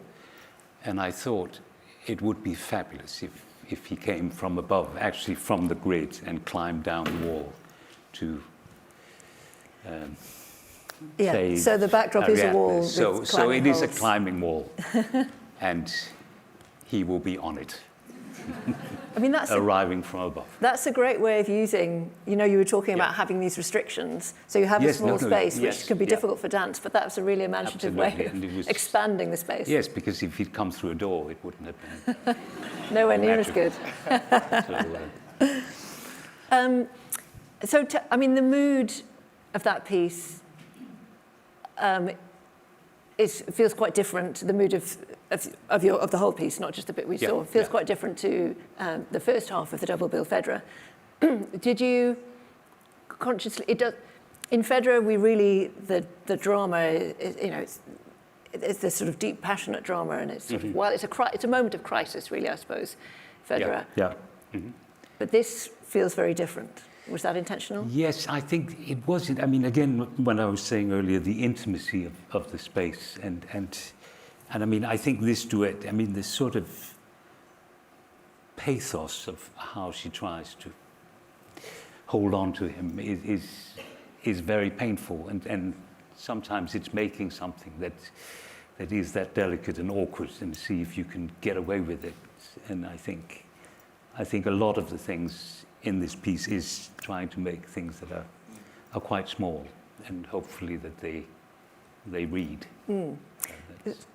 and I thought it would be fabulous if he came from above, actually from the grid, and climbed down the wall to save so the backdrop Ariadne. is a wall. So it is a holes. climbing wall, and he will be on it. I mean, arriving from above. that's a great way of using, you know, you were talking about having these restrictions. So you have a Yes, small space, which yes, can be yeah. difficult for dance, but that's a really imaginative way Absolutely, and it of was- expanding the space. Yes, because if he'd come through a door, it wouldn't have been. Nowhere near as good. So, So, I mean, the mood of that piece feels quite different. The mood of the whole piece, not just the bit we Yeah, saw, feels yeah. quite different to the first half of the double bill Phaedra. Did you consciously? It does. In Phaedra, we really the drama is, you know, it's this sort of deep, passionate drama, and it's sort of, well, it's a moment of crisis, really, I suppose. Phaedra. yeah. But this feels very different. Was that intentional? Yes, I think it was. I mean, again, when I was saying earlier, the intimacy of the space, and I mean, I think this duet, I mean, this sort of pathos of how she tries to hold on to him is very painful, and sometimes it's making something that is that delicate and awkward, and see if you can get away with it. And I think a lot of the things in this piece is trying to make things that are quite small, and hopefully that they read.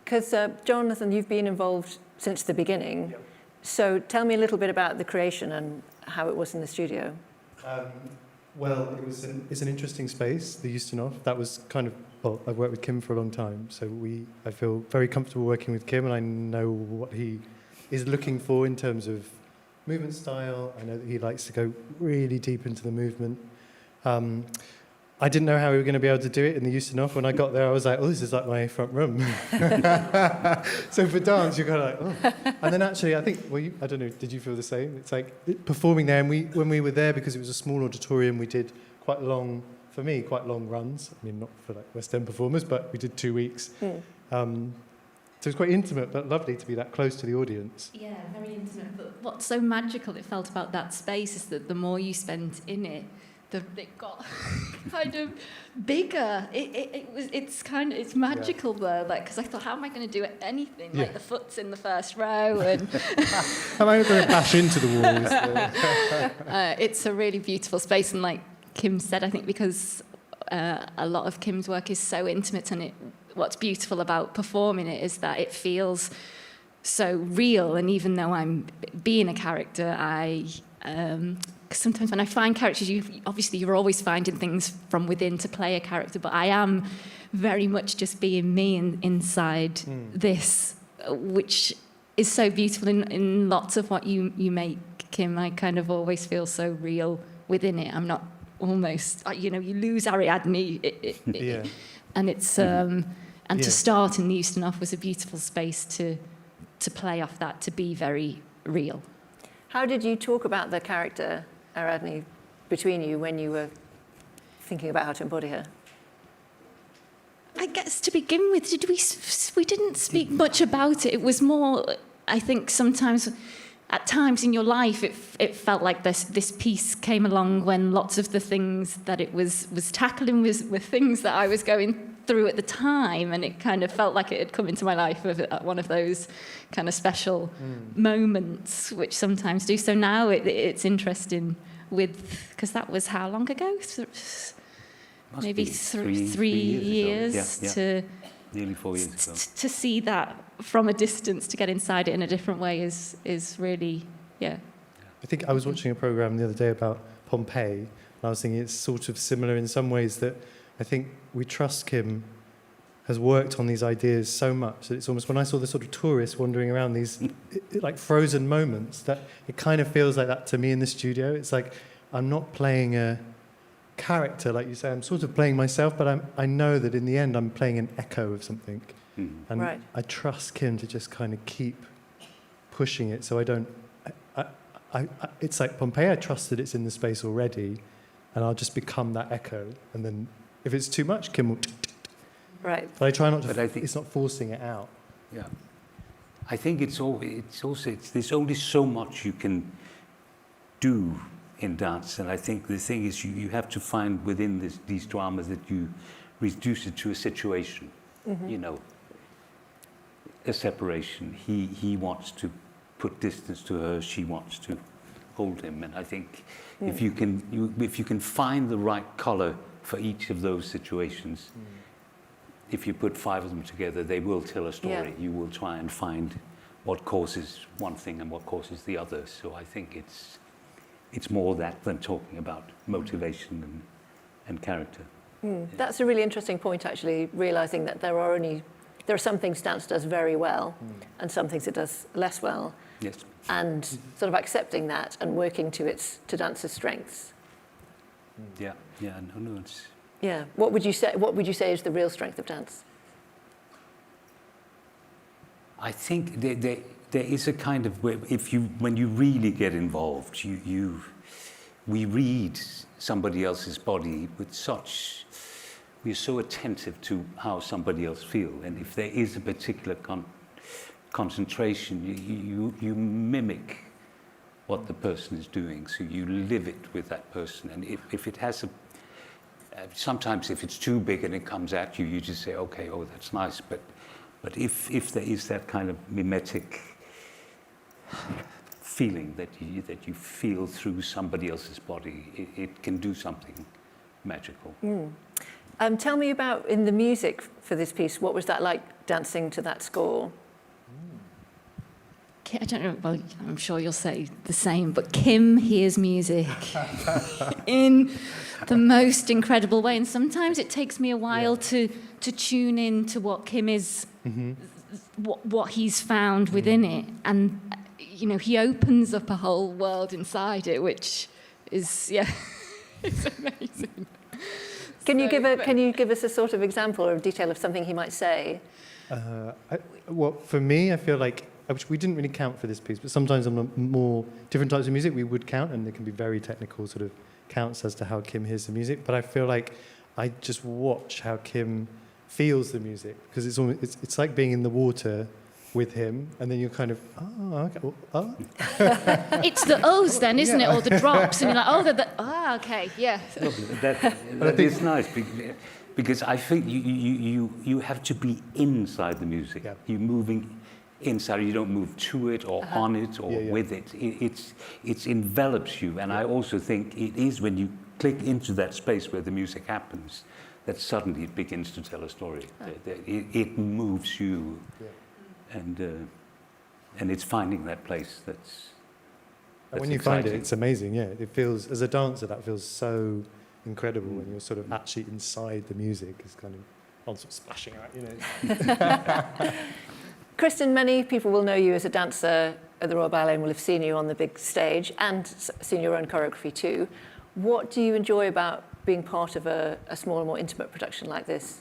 Because Jonathan, you've been involved since the beginning. Yep. So tell me a little bit about the creation and how it was in the studio. Well, it's an interesting space, the Ustinov. That was kind of, well, I've worked with Kim for a long time, so I feel very comfortable working with Kim, and I know what he is looking for in terms of movement style. I know that he likes to go really deep into the movement. I didn't know how we were going to be able to do it in the Ustinov. When I got there, I was like, oh, this is like my front room. So for dance, you're kind of like, oh. And then actually, I think, well, I don't know, did you feel the same? It's like performing there, and when we were there, because it was a small auditorium, we did quite long runs. I mean, not for like West End performers, but we did 2 weeks. So it's quite intimate, but lovely to be that close to the audience. Yeah, very intimate. But what's so magical it felt about that space is that the more you spent in it, it got kind of bigger. It's magical there, like, because I thought, how am I going to do anything? Like the foot's in the first row, and Am I going to bash into the walls? it's a really beautiful space. And like Kim said, I think because a lot of Kim's work is so intimate, and what's beautiful about performing it is that it feels so real. And even though I'm being a character, sometimes when I find characters, you're always finding things from within to play a character, but I am very much just being me inside this, which is so beautiful in lots of what you make, Kim. I kind of always feel so real within it. I'm not almost, you lose Ariadne, and it's to start in the Ustinov was a beautiful space to play off that, to be very real. How did you talk about the character Ariadne between you when you were thinking about how to embody her? I guess to begin with, we didn't speak much about it. It was more, I think at times in your life, it felt like this piece came along when lots of the things that it was tackling were things that I was going through at the time, and it kind of felt like it had come into my life at one of those kind of special moments, which sometimes do. So now it's interesting because that was how long ago? Maybe three years ago. Nearly 4 years ago. To see that from a distance, to get inside it in a different way is really, I think I was watching a program the other day about Pompeii, and I was thinking it's sort of similar in some ways, that I think we trust Kim has worked on these ideas so much that it's almost, when I saw the sort of tourists wandering around these like frozen moments, that it kind of feels like that to me in the studio. It's like I'm not playing a character, like you say, I'm sort of playing myself, but I know that in the end I'm playing an echo of something. And right. I trust Kim to just kind of keep pushing it, so I don't... it's like Pompeii, I trust that it's in the space already, and I'll just become that echo, and then if it's too much, Kim will... Right. But I try not to... But I think, it's not forcing it out. Yeah. I think there's only so much you can do in dance, and I think the thing is you have to find within these dramas that you reduce it to a situation, a separation. He wants to put distance to her, she wants to hold him. And I think if you can find the right color for each of those situations, if you put 5 of them together, they will tell a story. Yeah. You will try and find what causes one thing and what causes the other. So I think it's more that than talking about motivation and character. That's a really interesting point, actually, realizing that there are some things dance does very well and some things it does less well, Yes. and sort of accepting that and working to dance's strengths. Yeah. No, it's... Yeah. What would you say is the real strength of dance? I think there is a kind of, when you really get involved, we read somebody else's body with such, we're so attentive to how somebody else feels, and if there is a particular concentration, you mimic what the person is doing, so you live it with that person, and if it has sometimes if it's too big and it comes at you, you just say, okay, oh, that's nice, but if there is that kind of mimetic feeling that you feel through somebody else's body, it can do something magical. Tell me about, in the music for this piece, what was that like, dancing to that score? I don't know, well, I'm sure you'll say the same, but Kim hears music in the most incredible way. And sometimes it takes me a while to tune in to what Kim is, what he's found within it. And, you know, he opens up a whole world inside it, which is, it's amazing. Can you give us a sort of example or detail of something he might say? Well, for me, I feel like, which we didn't really count for this piece, but sometimes on the more different types of music we would count, and there can be very technical sort of counts as to how Kim hears the music. But I feel like I just watch how Kim feels the music, because it's like being in the water with him, and then you're kind of, oh, okay, well, oh. It's the O's then, isn't it? Or the drops, and you're like, okay, yeah. That is nice, because I think you have to be inside the music. Yeah. You're moving inside, you don't move to it or on it or with it. It envelops you, and I also think it is when you click into that space where the music happens that suddenly it begins to tell a story. It moves you, and it's finding that place that's And when you exciting. find it, it's amazing. Yeah, it feels, as a dancer, that feels so incredible when you're sort of actually inside the music. It's kind of on sort of splashing out, you know. Kristen, many people will know you as a dancer at the Royal Ballet and will have seen you on the big stage and seen your own choreography too. What do you enjoy about being part of a smaller, more intimate production like this?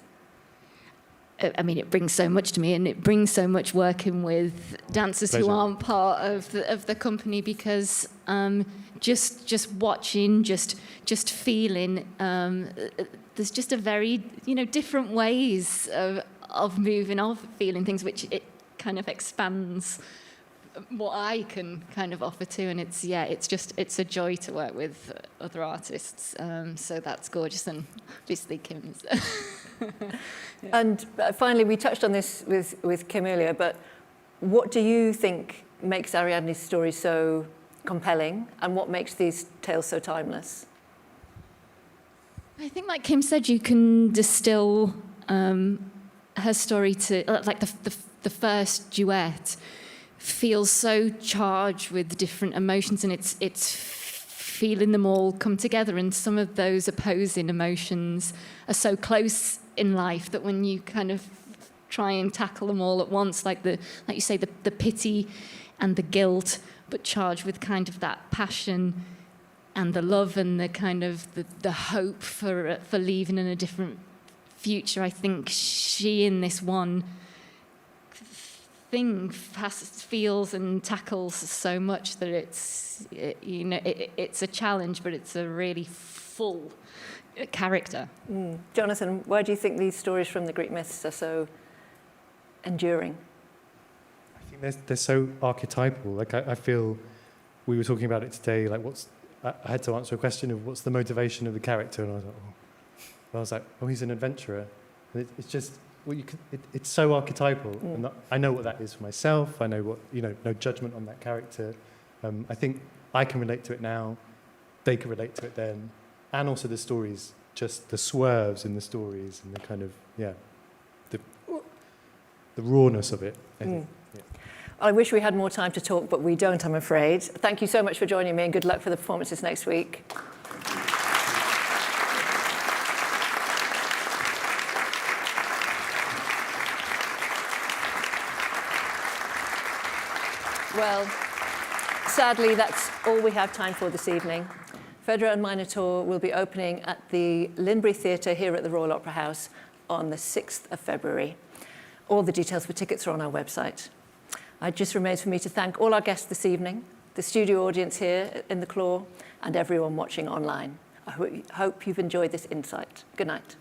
I mean, it brings so much to me, and it brings so much working with dancers Pleasure. who aren't part of the company, because just watching, just feeling, there's just a very, different ways of moving, of feeling things, which it kind of expands what I can kind of offer to, and it's a joy to work with other artists. So that's gorgeous, and obviously Kim's. And finally, we touched on this with Kim earlier, but what do you think makes Ariadne's story so compelling, and what makes these tales so timeless? I think, like Kim said, you can distill her story to, like the first duet feels so charged with different emotions, and it's feeling them all come together, and some of those opposing emotions are so close in life that when you kind of try and tackle them all at once, like you say, the pity and the guilt, but charged with kind of that passion and the love and the kind of the hope for leaving in a different future. I think she, in this one thing, feels and tackles so much that it's a challenge, but it's a really full character. Jonathan, why do you think these stories from the Greek myths are so enduring? I think they're so archetypal. Like I feel we were talking about it today. Like I had to answer a question of what's the motivation of the character, and I was like, oh, he's an adventurer. And it's just, it's so archetypal, and I know what that is for myself. I know what, no judgment on that character. I think I can relate to it now, they can relate to it then, and also the stories, just the swerves in the stories and the kind of, the rawness of it, I think. Yeah. I wish we had more time to talk, but we don't, I'm afraid. Thank you so much for joining me, and good luck for the performances next week. Well, sadly, that's all we have time for this evening. Phaedra and Minotaur will be opening at the Linbury Theatre here at the Royal Opera House on the 6th of February. All the details for tickets are on our website. It just remains for me to thank all our guests this evening, the studio audience here in the Claw, and everyone watching online. I hope you've enjoyed this insight. Good night.